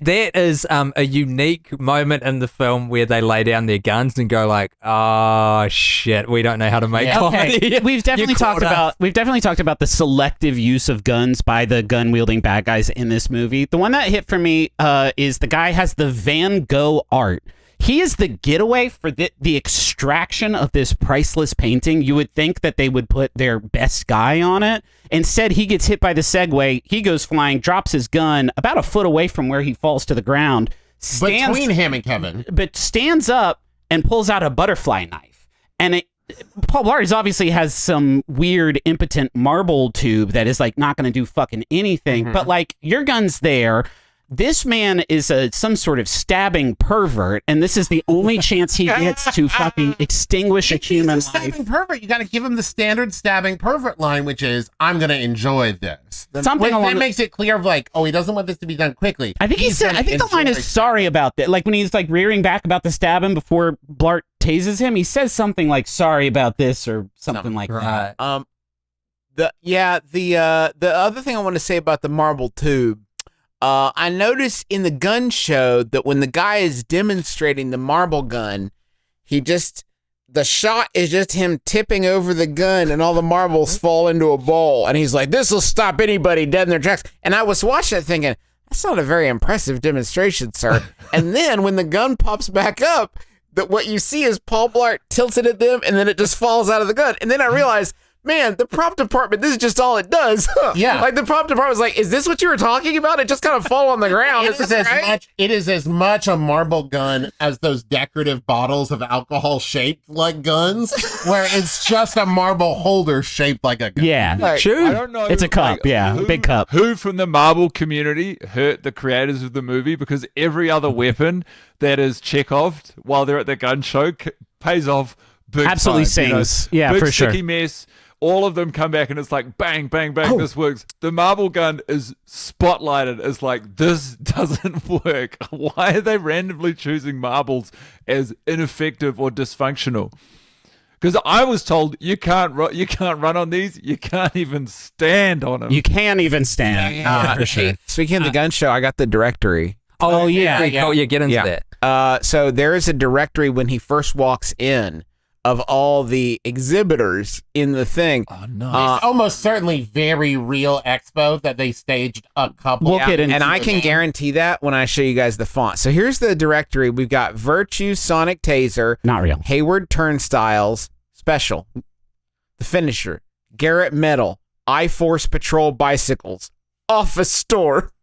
That is a unique moment in the film where they lay down their guns and go like, "Oh shit, we don't know how to make comedy." Okay. We've definitely talked about the selective use of guns by the gun wielding bad guys in this movie. The one that hit for me is the guy has the Van Gogh art. He is the getaway for the extraction of this priceless painting. You would think that they would put their best guy on it. Instead, he gets hit by the Segway. He goes flying, drops his gun about a foot away from where he falls to the ground. Between him and Kevin. But stands up and pulls out a butterfly knife. And Paul Blart obviously has some weird impotent marble tube that is like not going to do fucking anything. But like your gun's there. This man is some sort of stabbing pervert, and this is the only chance he gets to fucking extinguish a human life. Stabbing pervert. You got to give him the standard stabbing pervert line, which is, "I'm going to enjoy this." Something along that makes it clear of like, oh, he doesn't want this to be done quickly. I think he said. I think the line is sorry about that. Like when he's like rearing back about to stab him before Blart tases him, he says something like "sorry about this" or something like that. The other thing I want to say about the marble tube. I noticed in the gun show that when the guy is demonstrating the marble gun, the shot is just him tipping over the gun and all the marbles fall into a bowl. And he's like, "This will stop anybody dead in their tracks." And I was watching it thinking, that's not a very impressive demonstration, sir. And then when the gun pops back up, that what you see is Paul Blart tilted at them and then it just falls out of the gun. And then I realized, man, the prop department, this is just all it does. Yeah. Like the prop department was like, is this what you were talking about? It just kind of fall on the ground. It is as much a marble gun as those decorative bottles of alcohol shaped like guns, where it's just a marble holder shaped like a gun. Yeah. Like, I don't know. It's a cup, a big cup. Who from the marble community hurt the creators of the movie? Because every other weapon that is Chekhov while they're at the gun show pays off big Absolutely time. sings. Yeah, big for sure. sticky mess. All of them come back and it's like bang, bang, bang. This works. The marble gun is spotlighted as like, this doesn't work. Why are they randomly choosing marbles as ineffective or dysfunctional? Because I was told you can't run on these. You can't even stand on them. You can't even stand. Yeah, for sure. Speaking of the gun show, I got the directory. Oh yeah. Get into that. So there is a directory when he first walks in of all the exhibitors in the thing. Oh, no. It's almost certainly very real expo that they staged a couple. We'll get into and I can guarantee that when I show you guys the font. So here's the directory. We've got Virtue, Sonic Taser, Not real. Hayward Turnstiles, Special, The Finisher, Garrett Metal, I-Force Patrol Bicycles, Office Store,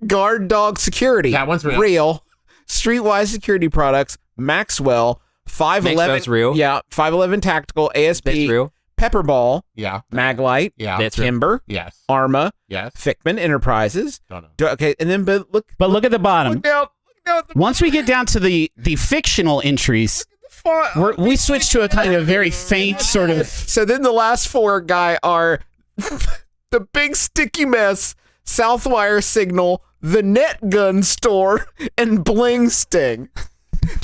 Guard Dog Security. That one's real. Real, Streetwise Security Products, Maxwell, 511. Maxwell's real. Yeah, 511 Tactical, ASP. That's real. Pepperball, Yeah. Maglite, Yeah. That's real. Timber, Yes. Arma, Yes. Fickman Enterprises. Don't know. Okay, and then but look But look at the bottom. down at the Once we get down to the fictional entries, font. we switch to a kind of very faint sort of. So then the last four guy are the Big Sticky Mess, Southwire Signal, the Net Gun Store, and Bling Sting.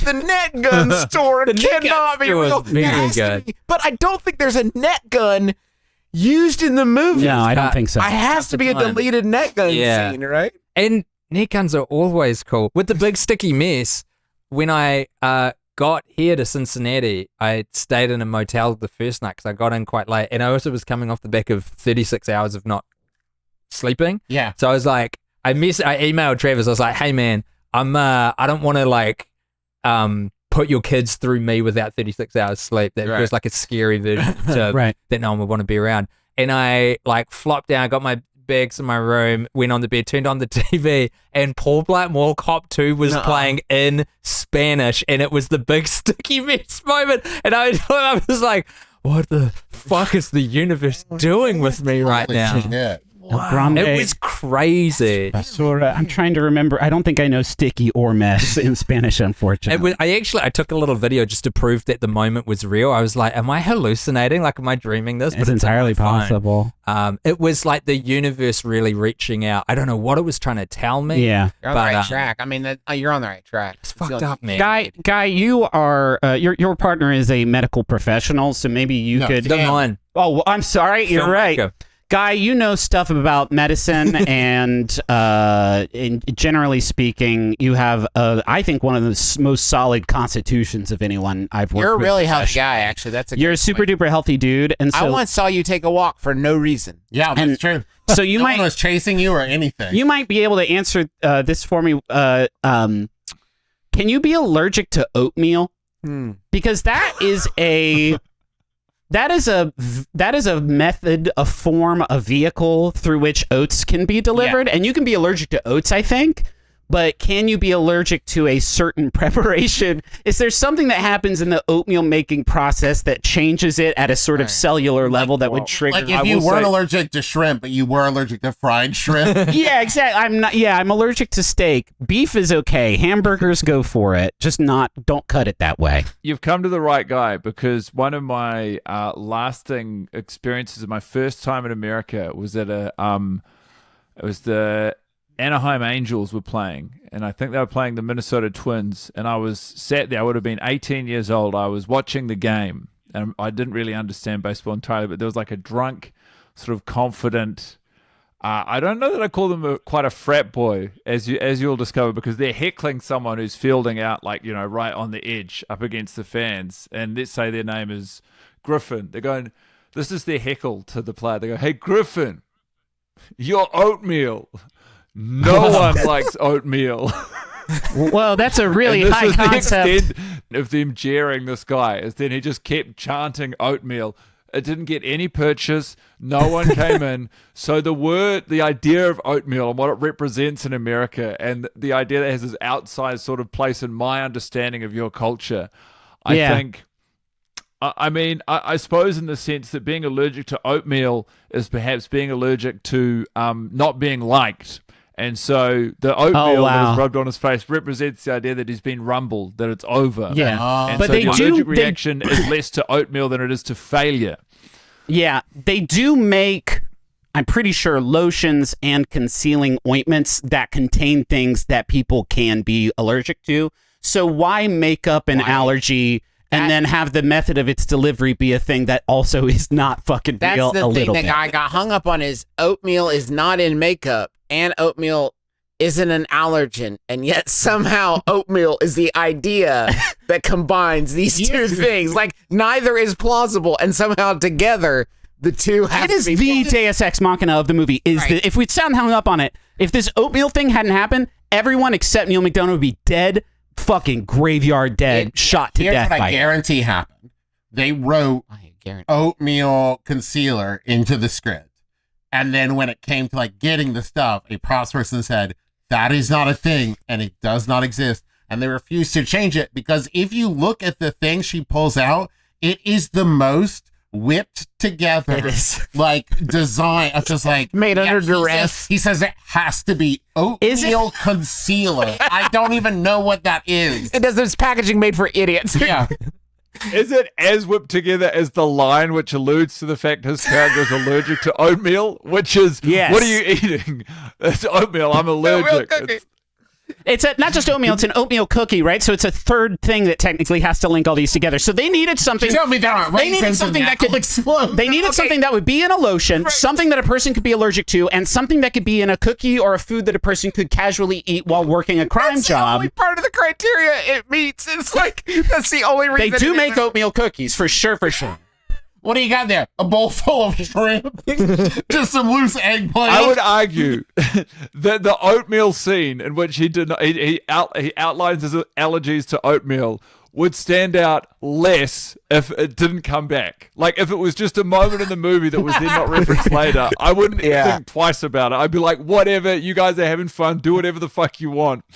The Net Gun Store cannot be Store was real. very It has to good. be. But I don't think there's a net gun used in the movie. No, I don't think so. I has to be a time. deleted net gun Yeah. scene, right? And net guns are always cool. With the Big Sticky Mess, when I got here to Cincinnati, I stayed in a motel the first night because I got in quite late. And I also was coming off the back of 36 hours of not sleeping. Yeah. So I was like, I emailed Travis. I was like, hey, man, I don't want to like put your kids through me without 36 hours sleep. That feels like a scary vision to, Right. that no one would want to be around. And I like flopped down, got my bags in my room, went on the bed, turned on the TV, and Paul Blart Mall Cop 2 was playing in Spanish, and it was the Big Sticky Mess moment. And I was like, what the fuck is the universe doing with me right now? Yeah. It was crazy. I'm trying to remember. I don't think I know sticky or mess in Spanish, unfortunately. I took a little video just to prove that the moment was real. I was like, am I hallucinating? Like, am I dreaming this? It's entirely possible. It was like the universe really reaching out. I don't know what it was trying to tell me. Yeah. You're on the right track. I mean, you're on the right track. It's fucked up, man. Guy, you are your partner is a medical professional, so maybe you could. Don't mind. Oh, well, I'm sorry. You're right. Filmmaker. Guy, you know stuff about medicine, and generally speaking, you have, I think, one of the most solid constitutions of anyone I've worked with. You're a really healthy guy, actually. You're a super duper healthy dude, and so I once saw you take a walk for no reason. Yeah, that's true. So you no might one was chasing you or anything. You might be able to answer this for me. Can you be allergic to oatmeal? Because that is a method, a form, a vehicle through which oats can be delivered, and you can be allergic to oats, I think. But can you be allergic to a certain preparation? Is there something that happens in the oatmeal making process that changes it at a sort of cellular level that would trigger? Like if you weren't allergic to shrimp, but you were allergic to fried shrimp. Yeah, exactly. I'm allergic to steak. Beef is okay. Hamburgers, go for it. Just don't cut it that way. You've come to the right guy, because one of my lasting experiences of my first time in America was at it was the Anaheim Angels were playing, and I think they were playing the Minnesota Twins, and I was sat there. I would have been 18 years old. I was watching the game, and I didn't really understand baseball entirely, but there was like a drunk, sort of confident, I don't know that I call them quite a frat boy, as you'll discover, because they're heckling someone who's fielding out, like, you know, right on the edge up against the fans, and let's say their name is Griffin. They're going, this is their heckle to the player. They go, hey, Griffin, you're oatmeal. No one likes oatmeal. Well, that's a really high concept. The extent of them jeering this guy is then he just kept chanting oatmeal. It didn't get any purchase. No one came in. So the idea of oatmeal and what it represents in America, and the idea that it has this outside sort of place in my understanding of your culture, I think. I mean, I suppose in the sense that being allergic to oatmeal is perhaps being allergic to not being liked. And so the oatmeal that is rubbed on his face represents the idea that he's been rumbled, that it's over. Yeah. And but so the allergic reaction is less to oatmeal than it is to failure. Yeah. They do make, I'm pretty sure, lotions and concealing ointments that contain things that people can be allergic to. So why make up an allergy and then have the method of its delivery be a thing that also is not fucking real? That's the thing that I got hung up on, is oatmeal is not in makeup, and oatmeal isn't an allergen, and yet somehow oatmeal is the idea that combines these two things. Like, neither is plausible, and somehow together the two have to be. It is the Deus Ex Machina of the movie. If we'd sound hung up on it, if this oatmeal thing hadn't happened, everyone except Neil McDonough would be dead. Fucking graveyard dead, shot to death. Here's what I guarantee happened. They wrote oatmeal concealer into the script. And then when it came to like getting the stuff, a props person said, that is not a thing and it does not exist. And they refused to change it, because if you look at the thing she pulls out, it is the most whipped together, like design. It's just like made under duress. He says it has to be oatmeal concealer. I don't even know what that is. It does. This packaging made for idiots. Yeah. Is it as whipped together as the line which alludes to the fact his character is allergic to oatmeal? Which is, what are you eating? It's oatmeal. I'm allergic. It's not just oatmeal, it's an oatmeal cookie, right? So it's a third thing that technically has to link all these together. So they needed something. Tell me there aren't they needed something that could explode. They needed something that would be in a lotion, something that a person could be allergic to, and something that could be in a cookie or a food that a person could casually eat while working a crime That's job. The only part of the criteria it meets. It's like, that's the only reason. They do make oatmeal cookies, for sure, for sure. What do you got there? A bowl full of shrimp? Just some loose eggplant? I would argue that the oatmeal scene in which he outlines his allergies to oatmeal would stand out less if it didn't come back. Like, if it was just a moment in the movie that was then not referenced later, I wouldn't think twice about it. I'd be like, whatever, you guys are having fun, do whatever the fuck you want.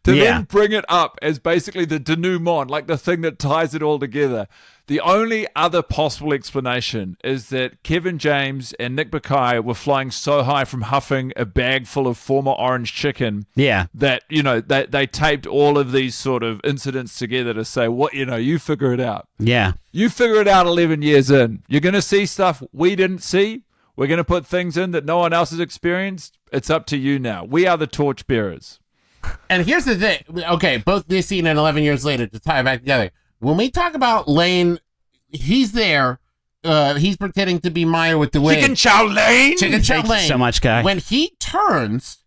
To then bring it up as basically the denouement, like the thing that ties it all together. The only other possible explanation is that Kevin James and Nick Bakay were flying so high from huffing a bag full of former orange chicken that, you know, they taped all of these sort of incidents together to say, what, you know, you figure it out. Yeah. You figure it out 11 years in. You're going to see stuff we didn't see. We're going to put things in that no one else has experienced. It's up to you now. We are the torchbearers. And here's the thing. Okay, both this scene and 11 years later, to tie it back together. When we talk about Lane, he's there. he's pretending to be Maya with the wig. Chicken Chow Lane. Chicken Chow Thank Lane. you so much, Guy. When he turns,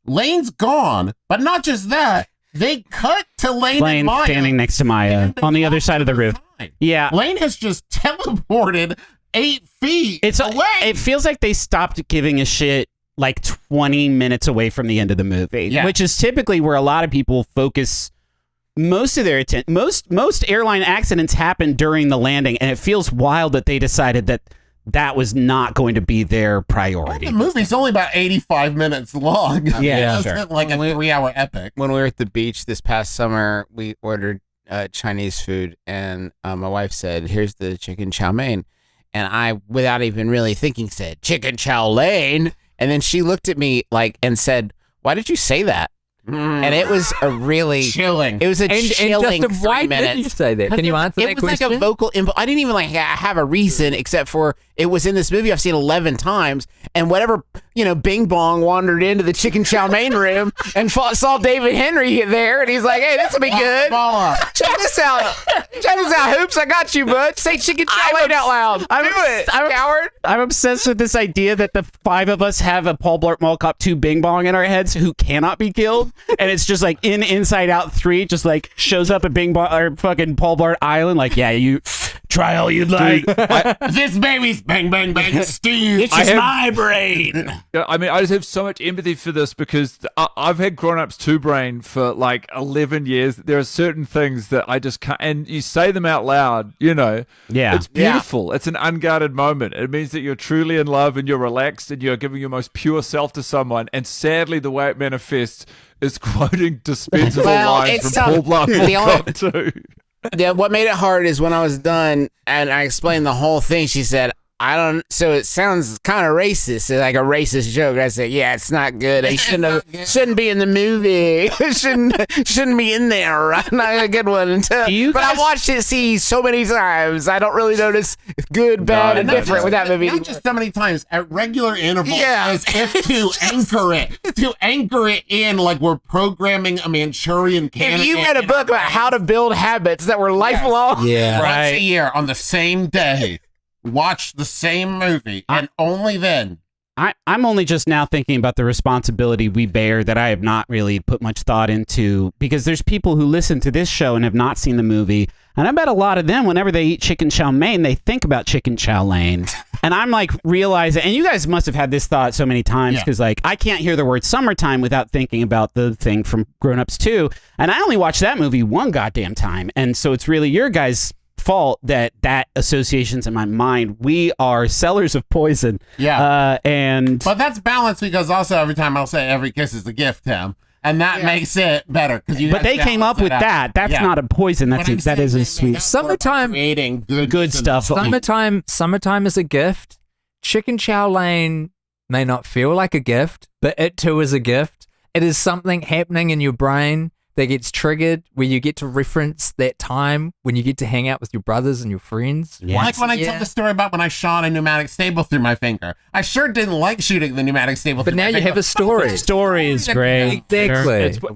Lane's gone. But not just that, they cut to Lane and Maya standing next to Maya on the other side of the roof. Yeah. Lane has just teleported 8 feet away. It feels like they stopped giving a shit like 20 minutes away from the end of the movie, which is typically where a lot of people focus most of their attention. Most airline accidents happen during the landing, and it feels wild that they decided that was not going to be their priority. The movie's only about 85 minutes long. Yeah, It's sure. like a 3-hour epic. When we were at the beach this past summer, we ordered Chinese food, and my wife said, "Here's the chicken chow mein," and I, without even really thinking, said, "Chicken chow lane," and then she looked at me and said, "Why did you say that?" And it was a really chilling. It was a chilling Justin, 3 why minutes. did you say that? Can you answer that It was question? like a vocal input. I didn't even have a reason except for it was in this movie I've seen 11 times, and whatever, Bing Bong wandered into the chicken chow mein room and saw David Henry there, and he's like, "Hey, this will be good. Check this out. Hoops, I got you, bud. Say chicken chow mein out loud. Coward." I'm obsessed with this idea that the 5 of us have a Paul Blart Mall Cop 2 Bing Bong in our heads who cannot be killed, and it's just like in Inside Out 3, just like shows up at Bing Bong or fucking Paul Blart Island, like, yeah, you try all you'd like. This baby's bang, bang, bang, Steve. It's just my brain. I mean, I just have so much empathy for this because I've had Grown Ups 2 brain for like 11 years. There are certain things that I just can't, and you say them out loud, Yeah. It's beautiful. It's an unguarded moment. It means that you're truly in love and you're relaxed and you're giving your most pure self to someone. And sadly, the way it manifests is quoting dispensable lines from Paul Blart 2. Yeah, what made it hard is when I was done and I explained the whole thing, she said, so it sounds kind of racist. It's like a racist joke. I said, yeah, it's not good. It shouldn't be in the movie. It shouldn't be in there. Not a good one. But I watched it so many times. I don't really notice good, bad, and different with that movie. Not just so many times, at regular intervals, as if to anchor it in like we're programming a Manchurian candidate. If you read a book about how to build habits that were lifelong. Yeah. Once a year on the same day, watch the same movie, and only then. I'm only just now thinking about the responsibility we bear that I have not really put much thought into, because there's people who listen to this show and have not seen the movie, and I bet a lot of them, whenever they eat chicken chow mein, they think about chicken chow lane. And I'm like realizing, and you guys must have had this thought so many times, because like I can't hear the word summertime without thinking about the thing from Grown Ups 2, and I only watched that movie one goddamn time, and so it's really your guys' fault that association's in my mind. We are sellers of poison. Yeah. But that's balanced because also every time I'll say every kiss is a gift, Tim. And that makes it better. But they came up with that. That's not a poison. That is a sweet. Summertime. Creating good stuff. Summertime is a gift. Chicken chow lane may not feel like a gift, but it too is a gift. It is something happening in your brain that gets triggered where you get to reference that time when you get to hang out with your brothers and your friends. Yeah. Like when I tell the story about when I shot a pneumatic staple through my finger. I sure didn't like shooting the pneumatic staple but through my finger. But now you have a story. The story is great. Exactly.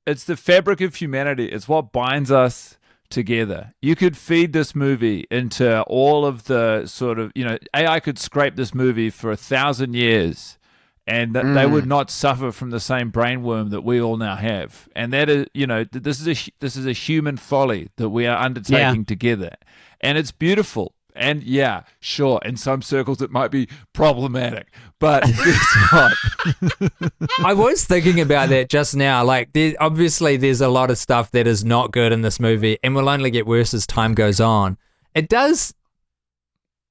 It's the fabric of humanity. It's what binds us together. You could feed this movie into all of the sort of, AI could scrape this movie for 1,000 years and they would not suffer from the same brainworm that we all now have. And that is, this is a human folly that we are undertaking together. And it's beautiful. And yeah, sure, in some circles it might be problematic, but it's not. I was thinking about that just now. Like, obviously there's a lot of stuff that is not good in this movie and will only get worse as time goes on. It does,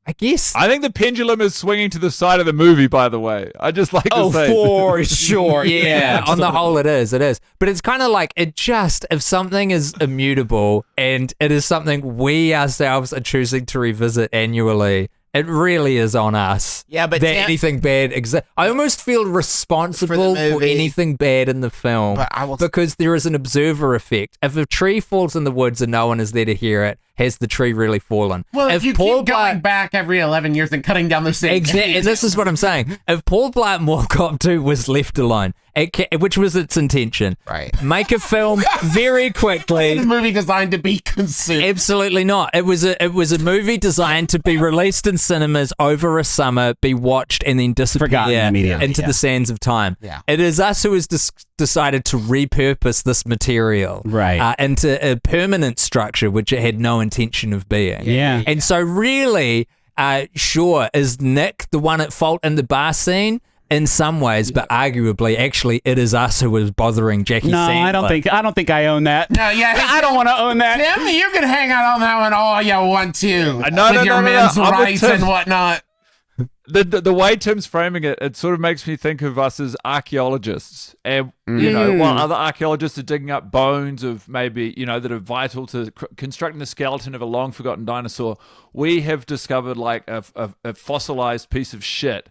I guess. I think the pendulum is swinging to the side of the movie, by the way. I just like to say. For sure. Yeah, on the whole it is. But it's kind of like, if something is immutable and it is something we ourselves are choosing to revisit annually, it really is on us. Yeah, but that anything bad I almost feel responsible for anything bad in the film because there is an observer effect. If a tree falls in the woods and no one is there to hear it, has the tree really fallen? Well, if you keep going back every 11 years and cutting down the same Exactly, and this is what I'm saying. If Paul Blart Mall Cop 2 was left alone which was its intention. Right. Make a film very quickly. A movie designed to be consumed. Absolutely not. It was a movie designed to be released in cinemas over a summer, be watched, and then disappear Forgotten immediately, into the sands of time. Yeah. It is us who has decided to repurpose this material into a permanent structure, which it had no intention of being. Yeah. And so really, sure, is Nick the one at fault in the bar scene? In some ways, but arguably, actually, it is us who was bothering Jackie No, Sandler. I don't think I own that. No, yeah, I don't want to own that. Tim, you can hang out on that one all you want to. No, with your men's I'm with rights Tim. and whatnot. The way Tim's framing it, it sort of makes me think of us as archaeologists. And, you know, while other archaeologists are digging up bones of maybe, you know, that are vital to constructing the skeleton of a long forgotten dinosaur, we have discovered like a fossilized piece of shit.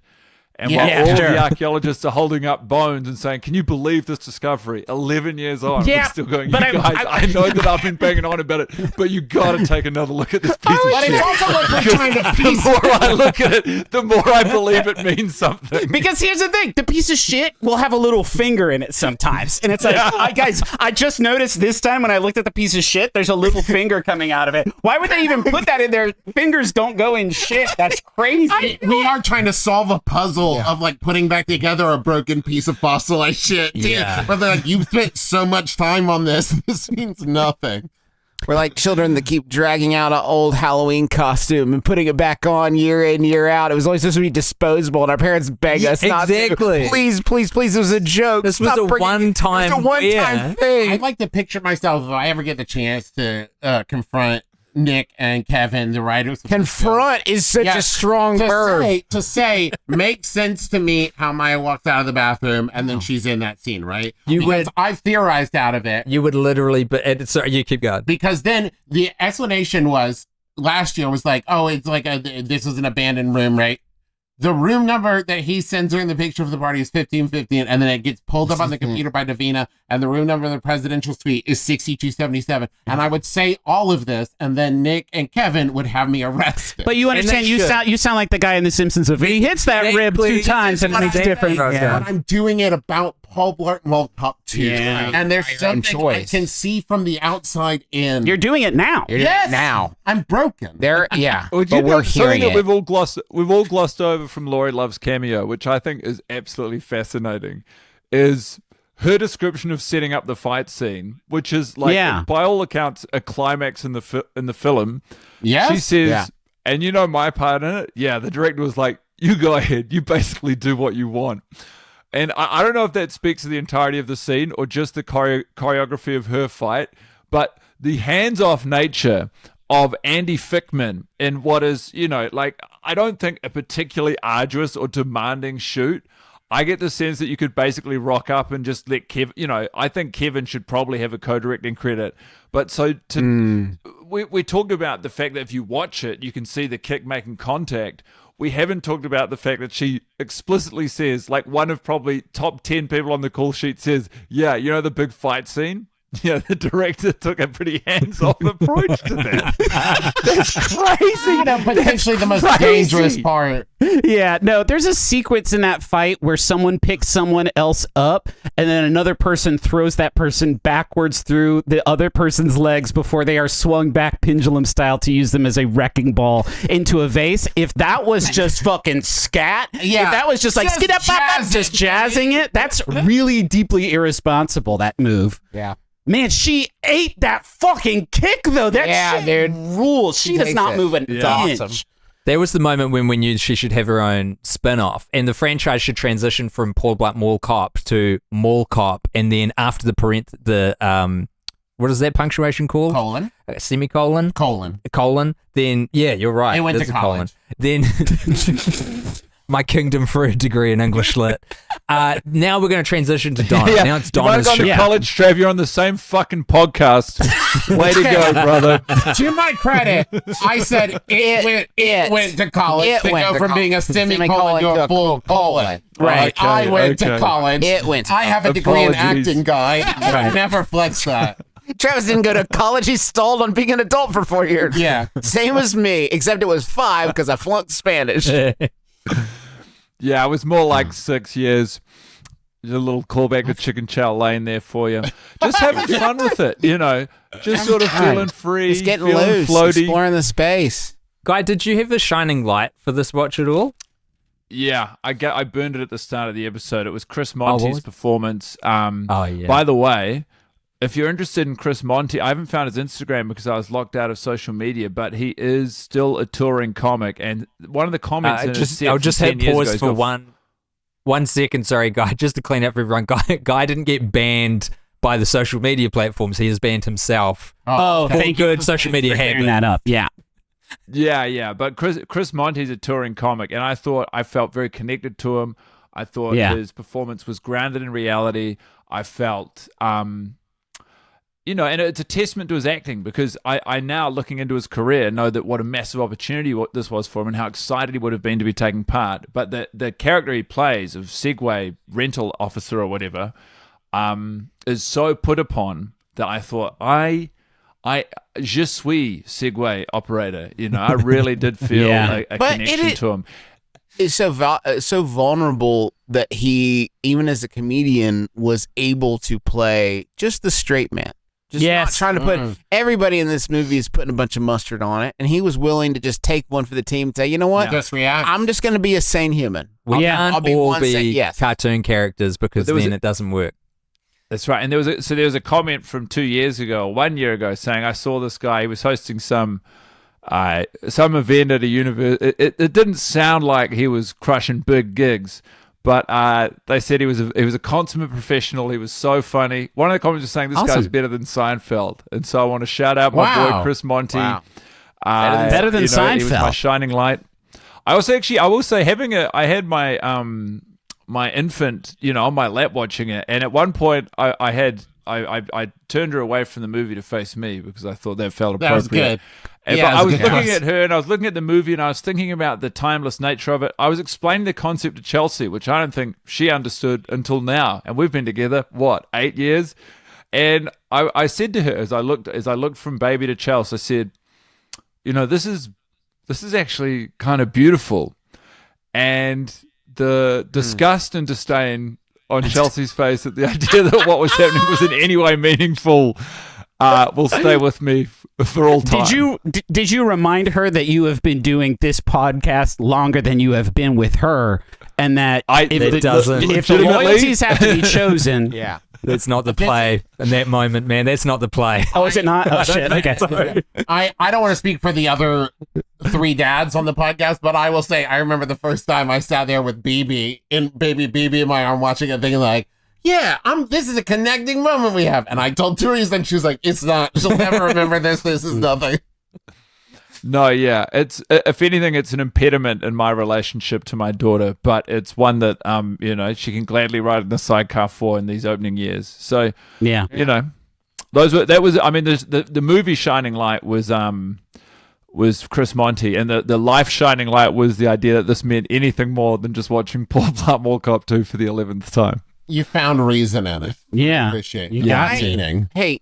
And while all the archaeologists are holding up bones and saying, can you believe this discovery? 11 years on, we're still going, you guys, I know that I've been banging on about it, but you got to take another look at this piece of But shit. it's also like we're trying to piece. The more I look at it, the more I believe it means something. Because here's the thing, the piece of shit will have a little finger in it sometimes. And it's like, guys, I just noticed this time when I looked at the piece of shit, there's a little finger coming out of it. Why would they even put that in there? Fingers don't go in shit. That's crazy. We are trying to solve a puzzle of like putting back together a broken piece of fossilized shit. Yeah. But they're like, you spent so much time on this. This means nothing. We're like children that keep dragging out an old Halloween costume and putting it back on year in, year out. It was always supposed to be disposable, and our parents beg us not to. Please, please, please. It was a joke. This was a one-time thing. I'd like to picture myself if I ever get the chance to confront Nick and Kevin, the writers. Confront is such a strong verb. To say, makes sense to me how Maya walks out of the bathroom and then she's in that scene, right? I've theorized out of it. You would literally, but sorry, you keep going. Because then the explanation was, last year was like, oh, it's like this is an abandoned room, right? The room number that he sends her in the picture of the party is 1515, and then it gets pulled up on the computer by Davina, and the room number of the presidential suite is 6277. And I would say all of this, and then Nick and Kevin would have me arrested. But you understand, you sound like the guy in The Simpsons. If he hits that rib 2 times, and it makes different. But I'm doing it about Paul Blart Mall Cop 2. Yeah. And there's something I can see from the outside in. You're doing it now. You're doing it now. I'm broken. But we're hearing something that it. we've all glossed over from Laurie Love's cameo, which I think is absolutely fascinating, is her description of setting up the fight scene, which is like, by all accounts, a climax in the film. Yes. She says, and you know my part in it? Yeah, the director was like, you go ahead. You basically do what you want. And I don't know if that speaks to the entirety of the scene or just the choreography of her fight, but the hands-off nature of Andy Fickman in what is, you know, like, I don't think a particularly arduous or demanding shoot. I get the sense that you could basically rock up and just let Kevin, you know, I think Kevin should probably have a co-directing credit. But so we talked about the fact that if you watch it, you can see the kick making contact. We haven't talked about the fact that she explicitly says, like one of probably top 10 people on the call sheet says, yeah, you know the big fight scene? Yeah, the director took a pretty hands-off approach to that. That's crazy. Potentially the most dangerous part. Yeah, no, there's a sequence in that fight where someone picks someone else up and then another person throws that person backwards through the other person's legs before they are swung back pendulum style to use them as a wrecking ball into a vase. If that was just fucking scat, if that was just like just jazzing it, that's really deeply irresponsible, that move. Yeah. Man, she ate that fucking kick, though. That shit rules. She does not move an inch. Awesome. There was the moment when we knew she should have her own spin-off, and the franchise should transition from Paul Blart Mall Cop to Mall Cop, and then after the what is that punctuation called? Colon. Semicolon? Colon. Then, yeah, you're right. It went to There's a college. Then... My kingdom for a degree in English lit. Now we're going to transition to Donna. Now it's Donna's show. College, Trav, you're on the same fucking podcast. Way to go, brother. To my credit, I said it went to college to go from being a semicolon to a full colon. Right. Okay, I went to college. I have a degree in acting, Guy. I never flex that. Travis didn't go to college. He stalled on being an adult for 4 years. Yeah. Same as me, except it was 5 because I flunked Spanish. Yeah, it was more like 6 years. a little callback to Chicken Chow Lane there for you. Just having fun with it, just sort of feeling free, It's getting feeling loose, floaty. exploring the space. Guy, did you have a shining light for this watch at all? Yeah, I burned it at the start of the episode. It was Chris Monte's performance. Yeah. By the way, if you're interested in Chris Monte, I haven't found his Instagram because I was locked out of social media, but he is still a touring comic. And one of the comments I'll just hit pause for 1 second. Sorry, Guy, just to clean up for everyone. Guy didn't get banned by the social media platforms. He has banned himself. Thank you. Good social media Clearing that up. Yeah. Yeah. But Chris Monte's a touring comic, and I felt very connected to him. I thought his performance was grounded in reality. I felt, and it's a testament to his acting because I now, looking into his career, know that what a massive opportunity this was for him and how excited he would have been to be taking part. But the character he plays of Segway rental officer or whatever is so put upon that I thought, je suis Segway operator. I really did feel a connection to him. It's so vulnerable that he, even as a comedian, was able to play just the straight man. Just not trying to put everybody in this movie is putting a bunch of mustard on it, and he was willing to just take one for the team and say, you know what, just react. I'm just going to be a sane human. I'll be yes. cartoon characters because then it doesn't work. That's right. And there was a comment from 2 years ago, 1 year ago, saying I saw this guy. He was hosting some event at a university. It didn't sound like he was crushing big gigs, but they said he was a consummate professional. He was so funny. One of the comments was saying this guy's better than Seinfeld, and so I want to shout out my boy Chris Monte. Wow. Better than Seinfeld. He was my shining light. I will say I had my infant, on my lap watching it, and at one point I turned her away from the movie to face me because I thought that felt appropriate. That was good. But I was looking at her and I was looking at the movie and I was thinking about the timeless nature of it. I was explaining the concept to Chelsea, which I don't think she understood until now. And we've been together, 8 years? And I said to her as I looked from baby to Chelsea, I said, this is actually kind of beautiful. And the disgust and disdain on Chelsea's face at the idea that what was happening was in any way meaningful will stay with me for all time. Did you remind her that you have been doing this podcast longer than you have been with her, and that if the loyalties have to be chosen, that's not the play in that moment, man. That's not the play. Oh, is it not? Oh shit. Okay. Sorry. I don't want to speak for the other 3 dads on the podcast, but I will say I remember the first time I sat there with baby in my arm watching a thing like, this is a connecting moment we have. And I told Therese and she was like, it's not. She'll never remember this. This is nothing. No, yeah. It's if anything, it's an impediment in my relationship to my daughter, but it's one that she can gladly ride in the sidecar for in these opening years. So the movie Shining Light was Chris Monte, and the life shining light was the idea that this meant anything more than just watching Paul Blart Mall Cop 2 for the 11th time. You found reason in it. Yeah. Appreciate You it. got Meaning. Hey,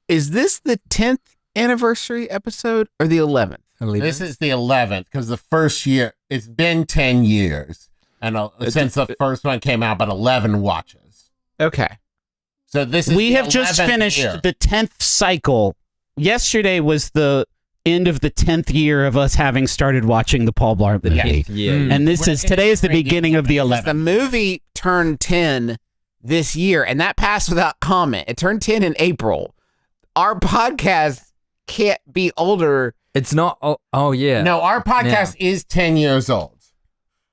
is this the 10th anniversary episode or the 11th? This is the 11th because the first year, it's been 10 years and since the first one came out, but 11 watches. Okay. So we have just finished the 10th cycle. Yesterday was the end of the 10th year of us having started watching the Paul Blart movie. Yeah. And today is the beginning of the 11th. The movie turned 10 this year, and that passed without comment. It turned 10 in April. Our podcast can't be older. It's not. Oh yeah. No, our podcast is 10 years old.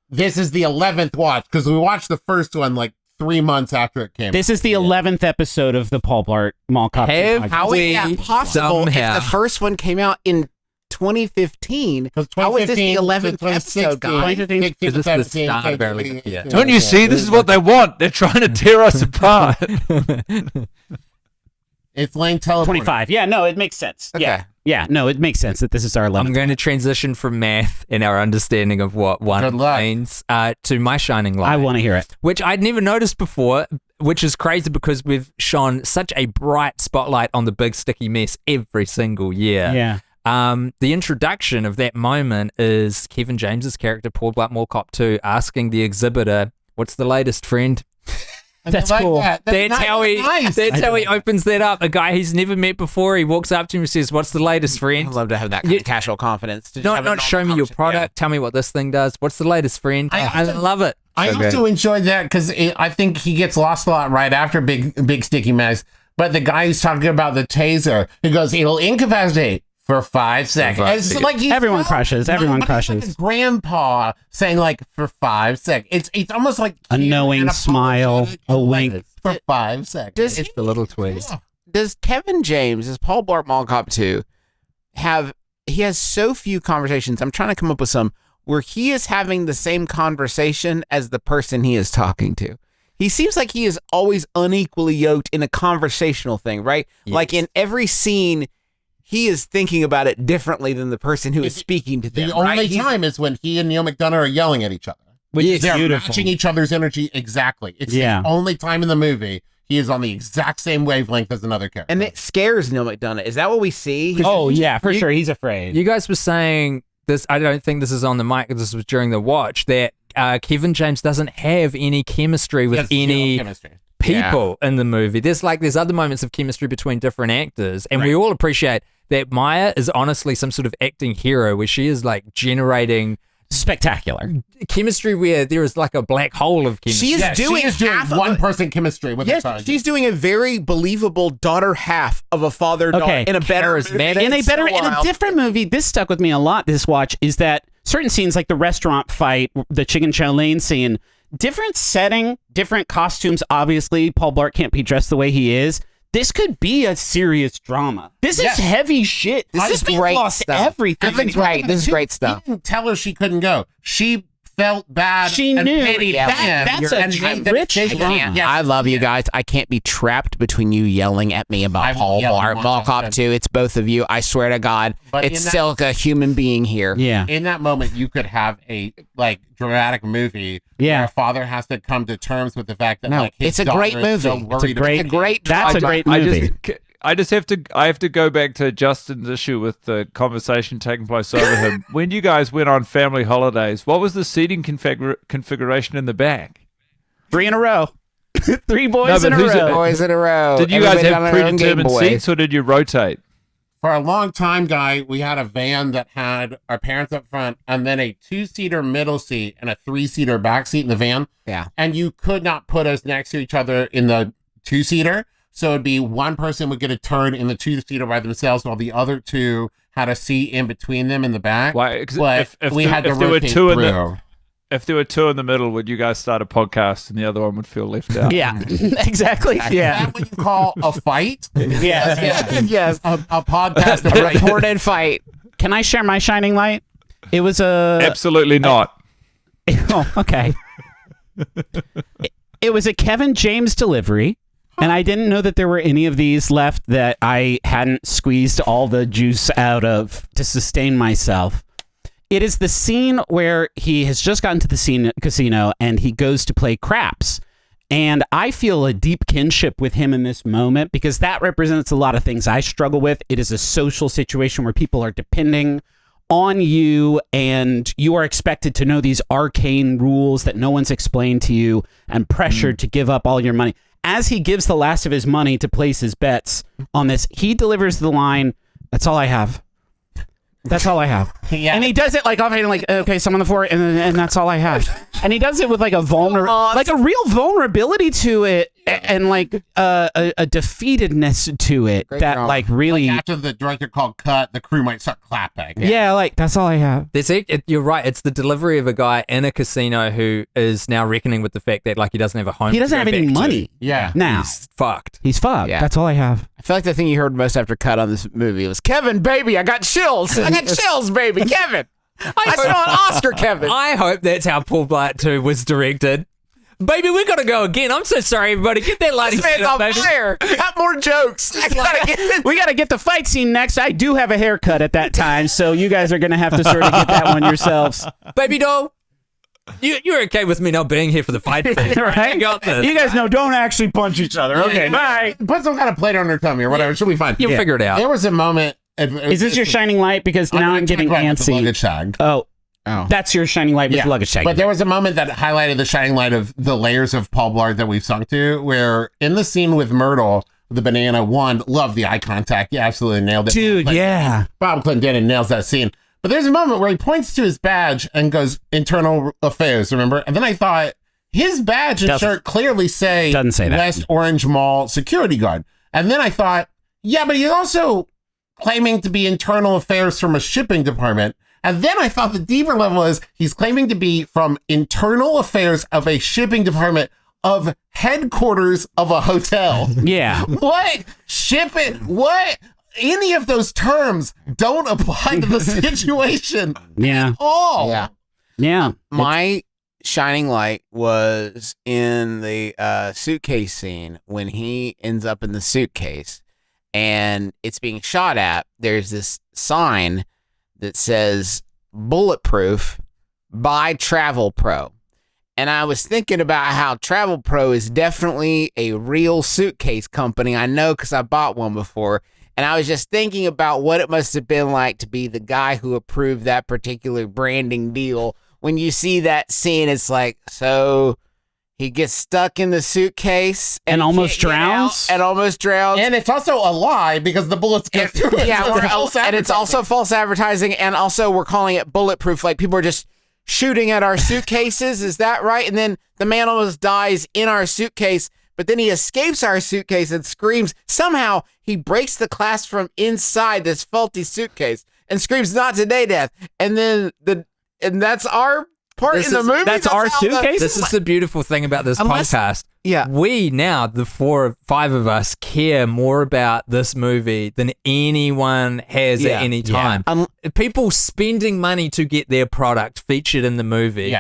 This is the 11th watch because we watched the first one like 3 months after it came out. This is the 11th episode of the Paul Blart Mall Cop. How is that possible if the first one came out in 2015? How is this the 11th episode, guys? Is this the start of our yeah. Don't you see? This is what they want. They're trying to tear us apart. It's Lane teleporting. 25. Yeah, no, it makes sense. Okay. Yeah, no, it makes sense that this is our 11th. I'm going to transition from math and our understanding of what one means to my shining light. I want to hear it. Which I'd never noticed before, which is crazy because we've shone such a bright spotlight on the big sticky mess every single year. Yeah. The introduction of that moment is Kevin James's character, Paul Blart Mall Cop 2, asking the exhibitor What's the latest, friend? That's cool. That's how he opens that up. A guy he's never met before, he walks up to him and says, "What's the latest, friend?" I'd love to have that kind of casual confidence. To just have a Not show me your normal product. Tell me what this thing does. What's the latest, friend? I love it. I also enjoyed that because I think he gets lost a lot right after Big Sticky Mess. But the guy who's talking about the taser, he goes, "It'll incapacitate for 5 seconds." It's like Everyone crushes. Everyone but crushes. It's like a grandpa saying like for 5 seconds. It's almost like A knowing smile, a wink. For 5 seconds. It's the little twist. Does Kevin James, does Paul Blart Mall Cop 2 he has so few conversations, I'm trying to come up with some, where he is having the same conversation as the person he is talking to. He seems like he is always unequally yoked in a conversational thing, right? Yes. Like in every scene, he is thinking about it differently than the person who is speaking to them. The only time is when he and Neil McDonough are yelling at each other. Which is They're beautiful. matching each other's energy exactly. It's the only time in the movie he is on the exact same wavelength as another character. And it scares Neil McDonough. Is that what we see? Oh, yeah, for sure. He's afraid. You guys were saying this. I don't think this is on the mic. This was during the watch that Kevin James doesn't have any chemistry with any people in the movie. There's other moments of chemistry between different actors, and we all appreciate that Maya is honestly some sort of acting hero where she is like generating spectacular chemistry where there is like a black hole of chemistry. She is doing one-person chemistry with her son. She's doing a very believable daughter half of a father-daughter in a better charismatic. In a different movie. This stuck with me a lot. This watch is that certain scenes like the restaurant fight, the chicken chow lane scene, different setting, different costumes. Obviously, Paul Blart can't be dressed the way he is. This could be a serious drama. This is heavy shit. This is great stuff. Everything. This is great stuff. He didn't tell her she couldn't go. She felt bad. She and knew. pitied him. That's a rich drama. I love you guys. I can't be trapped between you yelling at me about Paul Blart Mall Cop 2. It's both of you. I swear to God. But it's still like a human being here. Yeah. In that moment, you could have a dramatic movie where a father has to come to terms with the fact that his it's a great daughter is movie. so worried That's a great movie. I have to go back to Justin's issue with the conversation taking place over him. When you guys went on family holidays, what was the seating configuration in the back? 3 in a row. 3 boys in a row. Boys in a row. Did you guys Everybody have on their own Game predetermined Boy. seats or did you rotate? For a long time, Guy, we had a van that had our parents up front and then a 2-seater middle seat and a 3-seater back seat in the van. Yeah. And you could not put us next to each other in the 2-seater. So it'd be one person would get a turn in the 2-seater by themselves while the other 2 had a seat in between them in the back. Why? But we had to if there were rotate two through. If there were 2 in the middle, would you guys start a podcast and the other one would feel left out? Yeah, exactly. Is Yeah. that what you call a fight? Yes. A podcast. A reported fight. Can I share my shining light? It was a... Absolutely not. Oh, okay. It was a Kevin James delivery, and I didn't know that there were any of these left that I hadn't squeezed all the juice out of to sustain myself. It is the scene where he has just gotten to the casino and he goes to play craps. And I feel a deep kinship with him in this moment because that represents a lot of things I struggle with. It is a social situation where people are depending on you and you are expected to know these arcane rules that no one's explained to you and pressured to give up all your money. As he gives the last of his money to place his bets on this, he delivers the line, "That's all I have. That's all I have." Yeah. And he does it like offhand, like, "Okay, so I'm on the floor, and that's all I have." And he does it with like a real vulnerability to it, and like a defeatedness to it that drama. like really. After the director called cut, the crew might start clapping. Yeah, like that's all I have. You're right. It's the delivery of a guy in a casino who is now reckoning with the fact that like he doesn't have a home. He doesn't have any money. Yeah. Now He's fucked. he's fucked. Yeah. That's all I have. I feel like the thing you heard most after cut on this movie was, "Kevin, baby, I got chills. I got chills, baby. Kevin. I saw an Oscar, Kevin." I hope that's how Paul Blart 2 was directed. Baby, we gotta go again. I'm so sorry, everybody. Get that lighting This man's set up, on baby. fire. Got more jokes. I gotta get this. We got to get the fight scene next. I do have a haircut at that time, so you guys are going to have to sort of get that one yourselves. Baby doll, you're okay with me not being here for the fight scene, right? I got this. You guys know, don't actually punch each other. Okay, bye. Put some kind of plate on her tummy or whatever. She'll be fine. You'll figure it out. There was a moment. Is this your shining light? Because now I'm getting antsy. Luggage tag. Oh, Oh. That's your shining light with luggage tag. But there was a moment that highlighted the shining light of the layers of Paul Blart that we've sung to, where in the scene with Myrtle, the banana, one, love the eye contact. Yeah, absolutely nailed it. Dude, yeah. Bob Clendenin nails that scene. But there's a moment where he points to his badge and goes, Internal Affairs, remember? And then I thought, his badge and shirt clearly doesn't say that. West Orange Mall security guard. And then I thought, yeah, but he's also claiming to be Internal Affairs from a shipping department. And then I thought the deeper level is he's claiming to be from internal affairs of a shipping department of headquarters of a hotel. Yeah. What? Shipping? What? Any of those terms don't apply to the situation at all. Yeah. Yeah. My shining light was in the suitcase scene when he ends up in the suitcase and it's being shot at. There's this sign that says bulletproof by Travel Pro. And I was thinking about how Travel Pro is definitely a real suitcase company. I know because I bought one before. And I was just thinking about what it must have been like to be the guy who approved that particular branding deal. When you see that scene, it's like, so he gets stuck in the suitcase and almost drowns. And it's also a lie because the bullets go through it. Yeah, and it's also false advertising. And also we're calling it bulletproof. Like people are just shooting at our suitcases. Is that right? And then the man almost dies in our suitcase, but then he escapes our suitcase and screams. Somehow he breaks the clasp from inside this faulty suitcase and screams, "Not today, Death." And then and that's our part in the movie. That's our suitcase. This is the beautiful thing about this podcast. Yeah. We now, the 4 or 5 of us, care more about this movie than anyone has at any time. People spending money to get their product featured in the movie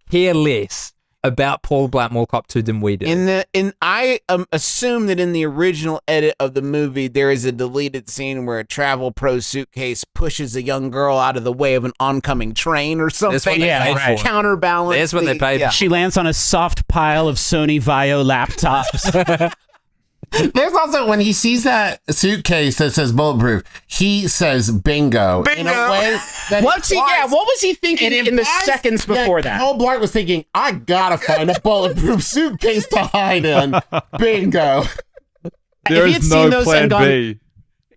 care less about Paul Blart Mall Cop 2 than we do. I assume that in the original edit of the movie, there is a deleted scene where a Travel Pro suitcase pushes a young girl out of the way of an oncoming train or something. That's what they paid for. Counterbalance. That's what they paid for. She lands on a soft pile of Sony Vaio laptops. There's also, when he sees that suitcase that says bulletproof, he says bingo. In a way that what was he thinking in the seconds before that? Paul Blart was thinking, I gotta find a bulletproof suitcase to hide in. Bingo. There is no plan B.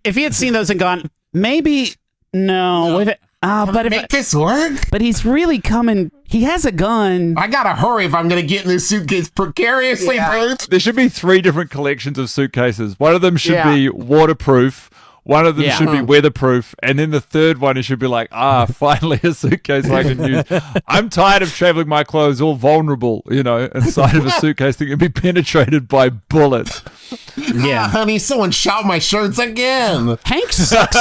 If he had seen those and gone, maybe, no. But make this work? But he's really coming. He has a gun. I gotta hurry if I'm gonna get in this suitcase precariously, Bert. There should be 3 different collections of suitcases. One of them should be waterproof. One of them should be weatherproof, and then the third one, it should be like, finally a suitcase I can use. I'm tired of traveling my clothes all vulnerable, inside of a suitcase that can be penetrated by bullets. Yeah, honey, someone shot my shirts again. Hank sucks.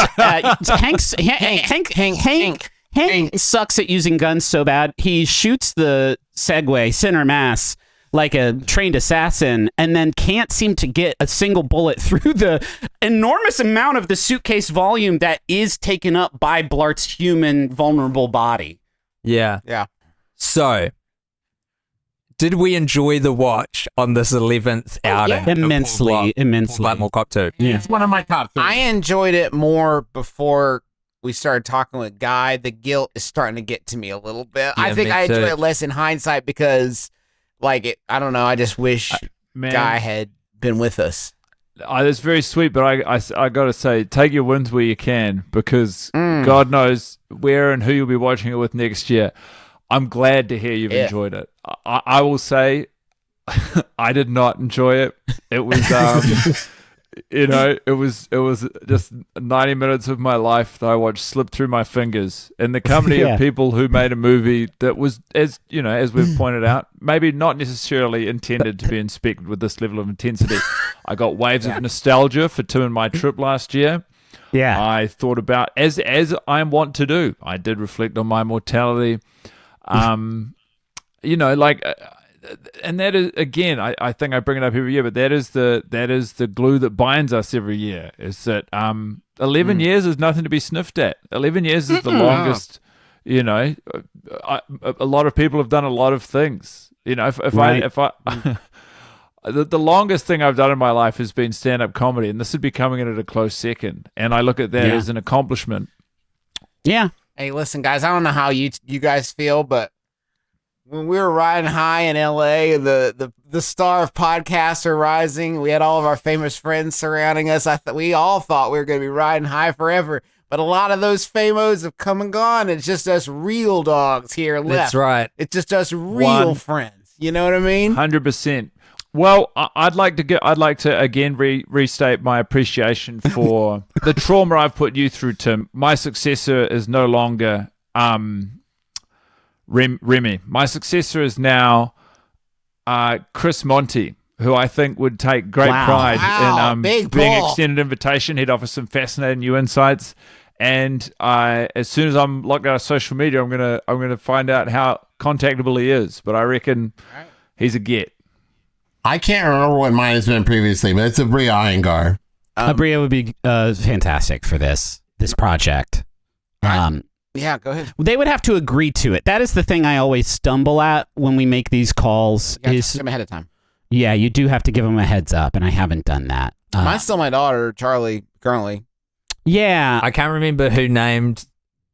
Hank sucks at using guns so bad. He shoots the Segway center mass like a trained assassin, and then can't seem to get a single bullet through the enormous amount of the suitcase volume that is taken up by Blart's human vulnerable body. Yeah. Yeah. So, did we enjoy the watch on this 11th outing? Immensely. Blart Mall Cop 2. Yeah. It's one of my top 3. I enjoyed it more before we started talking with Guy. The guilt is starting to get to me a little bit. Yeah, I think I enjoyed it less in hindsight because, I don't know, I just wish Guy had been with us. That's very sweet, but I got to say, take your wins where you can, because God knows where and who you'll be watching it with next year. I'm glad to hear you've enjoyed it. I will say, I did not enjoy it. It was, it was just 90 minutes of my life that I watched slip through my fingers in the company of people who made a movie that was, as we've pointed out, maybe not necessarily intended to be inspected with this level of intensity. I got waves of nostalgia for Tim and my trip last year. Yeah. I thought about, as I want to do, I did reflect on my mortality. And that is, again, I think I bring it up every year, but that is the glue that binds us every year. Is that 11 years is nothing to be sniffed at. 11 years is the longest. A lot of people have done a lot of things. The longest thing I've done in my life has been stand-up comedy, and this would be coming in at a close second. And I look at that as an accomplishment. Yeah. Hey, listen, guys, I don't know how you guys feel, but when we were riding high in LA, the star of podcasts are rising. We had all of our famous friends surrounding us. We all thought we were going to be riding high forever. But a lot of those famos have come and gone. It's just us real dogs here left. That's right. It's just us real friends. You know what I mean? 100%. Well, I'd like to again restate my appreciation for the trauma I've put you through, Tim. My successor is no longer Remy. My successor is now Chris Monty, who I think would take great pride in being extended invitation. He'd offer some fascinating new insights. And as soon as I'm locked out of social media, I'm gonna find out how contactable he is. But I reckon he's a get. I can't remember what mine has been previously, but it's Abria Iyengar. Abria would be fantastic for this project. Yeah, go ahead. They would have to agree to it. That is the thing I always stumble at when we make these calls. You have to give them ahead of time. Yeah, you do have to give them a heads up, and I haven't done that. Mine's still my daughter, Charlie, currently. Yeah. I can't remember who named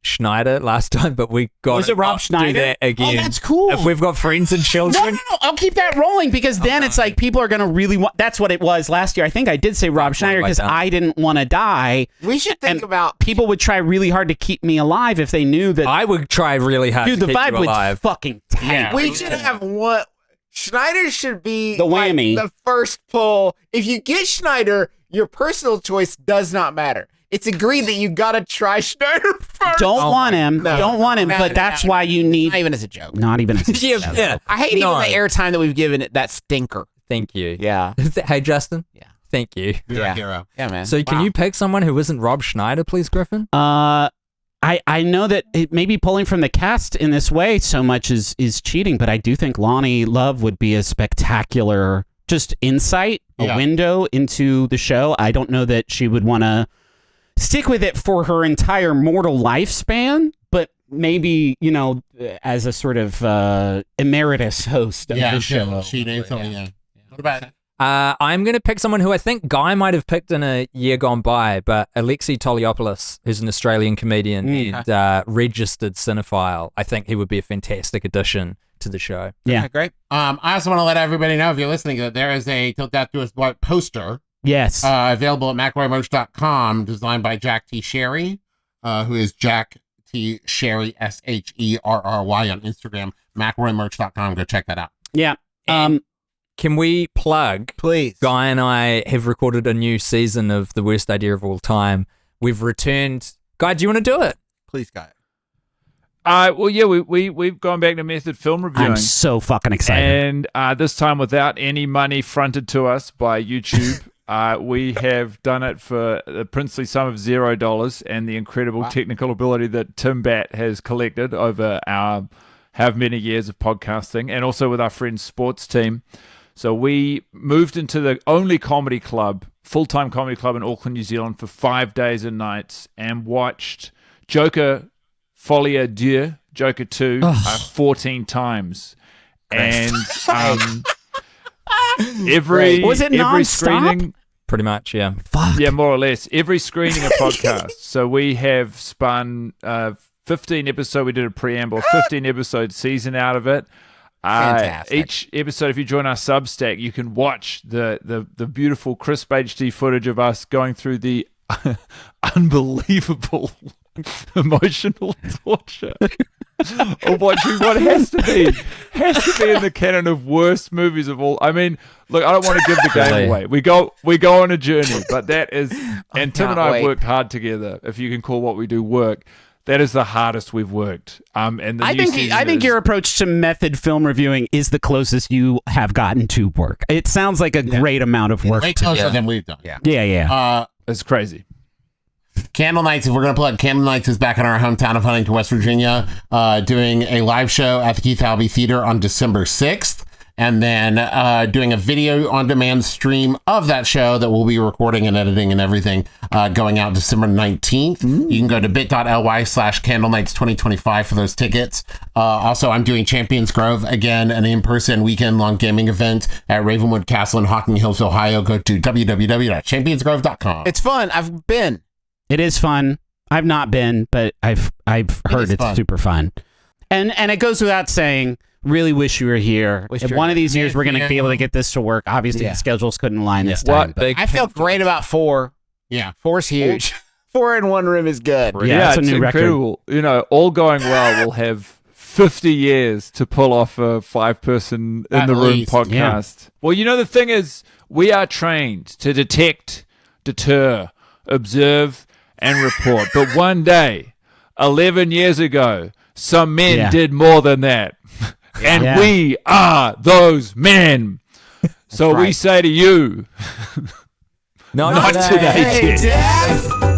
Schneider last time, but we got Was it Rob Schneider? Do that again. Oh, that's cool. If we've got friends and children. No. I'll keep that rolling because then it's like people are going to really want. That's what it was last year. I think I did say Rob Schneider because I didn't want to die. We should think about. People would try really hard to keep me alive if they knew that. I would try really hard to the keep vibe you alive. would fucking tank. Yeah. We should have one. Schneider should be the whammy. Like the first pull. If you get Schneider, your personal choice does not matter. It's agreed that you gotta try Schneider first. Don't want him, but that's why you need. Not even as a joke. Not even as a joke. Yeah. I hate even the airtime that we've given it. That stinker. Thank you. Yeah. Hey, Justin. Yeah. Thank you. Yeah, hero. Yeah, man. So can you pick someone who isn't Rob Schneider, please, Griffin? I know that maybe pulling from the cast in this way so much is cheating, but I do think Lonnie Love would be a spectacular just insight, a window into the show. I don't know that she would want to stick with it for her entire mortal lifespan, but maybe, as a sort of emeritus host of the show. She needs something, yeah. What about I'm going to pick someone who I think Guy might have picked in a year gone by, but Alexei Toliopoulos, who's an Australian comedian and registered cinephile. I think he would be a fantastic addition to the show. Yeah. Okay, great. I also want to let everybody know, if you're listening, that there is a Till Death Do Us Part poster. Yes. Available at McRoyMerch.com, designed by Jack T. Sherry, who is Jack T. Sherry, SHERRY on Instagram. McRoyMerch.com. Go check that out. Yeah. Can we plug? Please. Guy and I have recorded a new season of The Worst Idea of All Time. We've returned. Guy, do you want to do it? Please, Guy. Well, yeah, we've gone back to method film reviewing. I'm so fucking excited. And this time without any money fronted to us by YouTube. We have done it for the princely sum of $0 and the incredible technical ability that Tim Batt has collected over our however many years of podcasting, and also with our friends' sports team. So we moved into the only comedy club, full-time comedy club in Auckland, New Zealand for 5 days and nights, and watched Joker Folie à Deux, Joker 2, 14 times. And every was it every non-stop? screening, Pretty much, yeah. Fuck. yeah, more or less. Every screening of podcast. So we have spun 15 episodes. We did a preamble, 15 episode season out of it. Fantastic. Each episode, if you join our Substack, you can watch the beautiful crisp HD footage of us going through the unbelievable emotional torture of watching what has to be in the canon of worst movies of all. I mean, look, I don't want to give the game away. We go on a journey, but that is, and Tim and I have worked hard together, if you can call what we do work. That is the hardest we've worked. And I think your approach to method film reviewing is the closest you have gotten to work. It sounds like a great amount of work. Way closer than we've done. Yeah. It's crazy. Candle Nights, if we're going to plug, Candle Nights is back in our hometown of Huntington, West Virginia, doing a live show at the Keith Albee Theater on December 6th. And then doing a video on demand stream of that show that we'll be recording and editing and everything going out December 19th. You can go to bit.ly/candlenights2025 for those tickets. Also, I'm doing Champions Grove again, an in-person weekend-long gaming event at Ravenwood Castle in Hocking Hills, Ohio. Go to www.championsgrove.com. It's fun. I've been. It is fun. I've not been, but I've heard it's fun. super fun. And it goes without saying, really wish you were here. If one of these years we're going to be able to get this to work. Obviously, the schedules couldn't align this time. But I feel great about 4. Yeah. 4's huge. 4 in one room is good. that's a it's new record. incredible. You know, all going well, we'll have 50 years to pull off a 5-person in At the room least, podcast. Well, you know, the thing is, we are trained to detect, deter, observe, and report. But one day, 11 years ago, some men did more than that. And we are those men. So we say to you, Not not today, today. Jeff.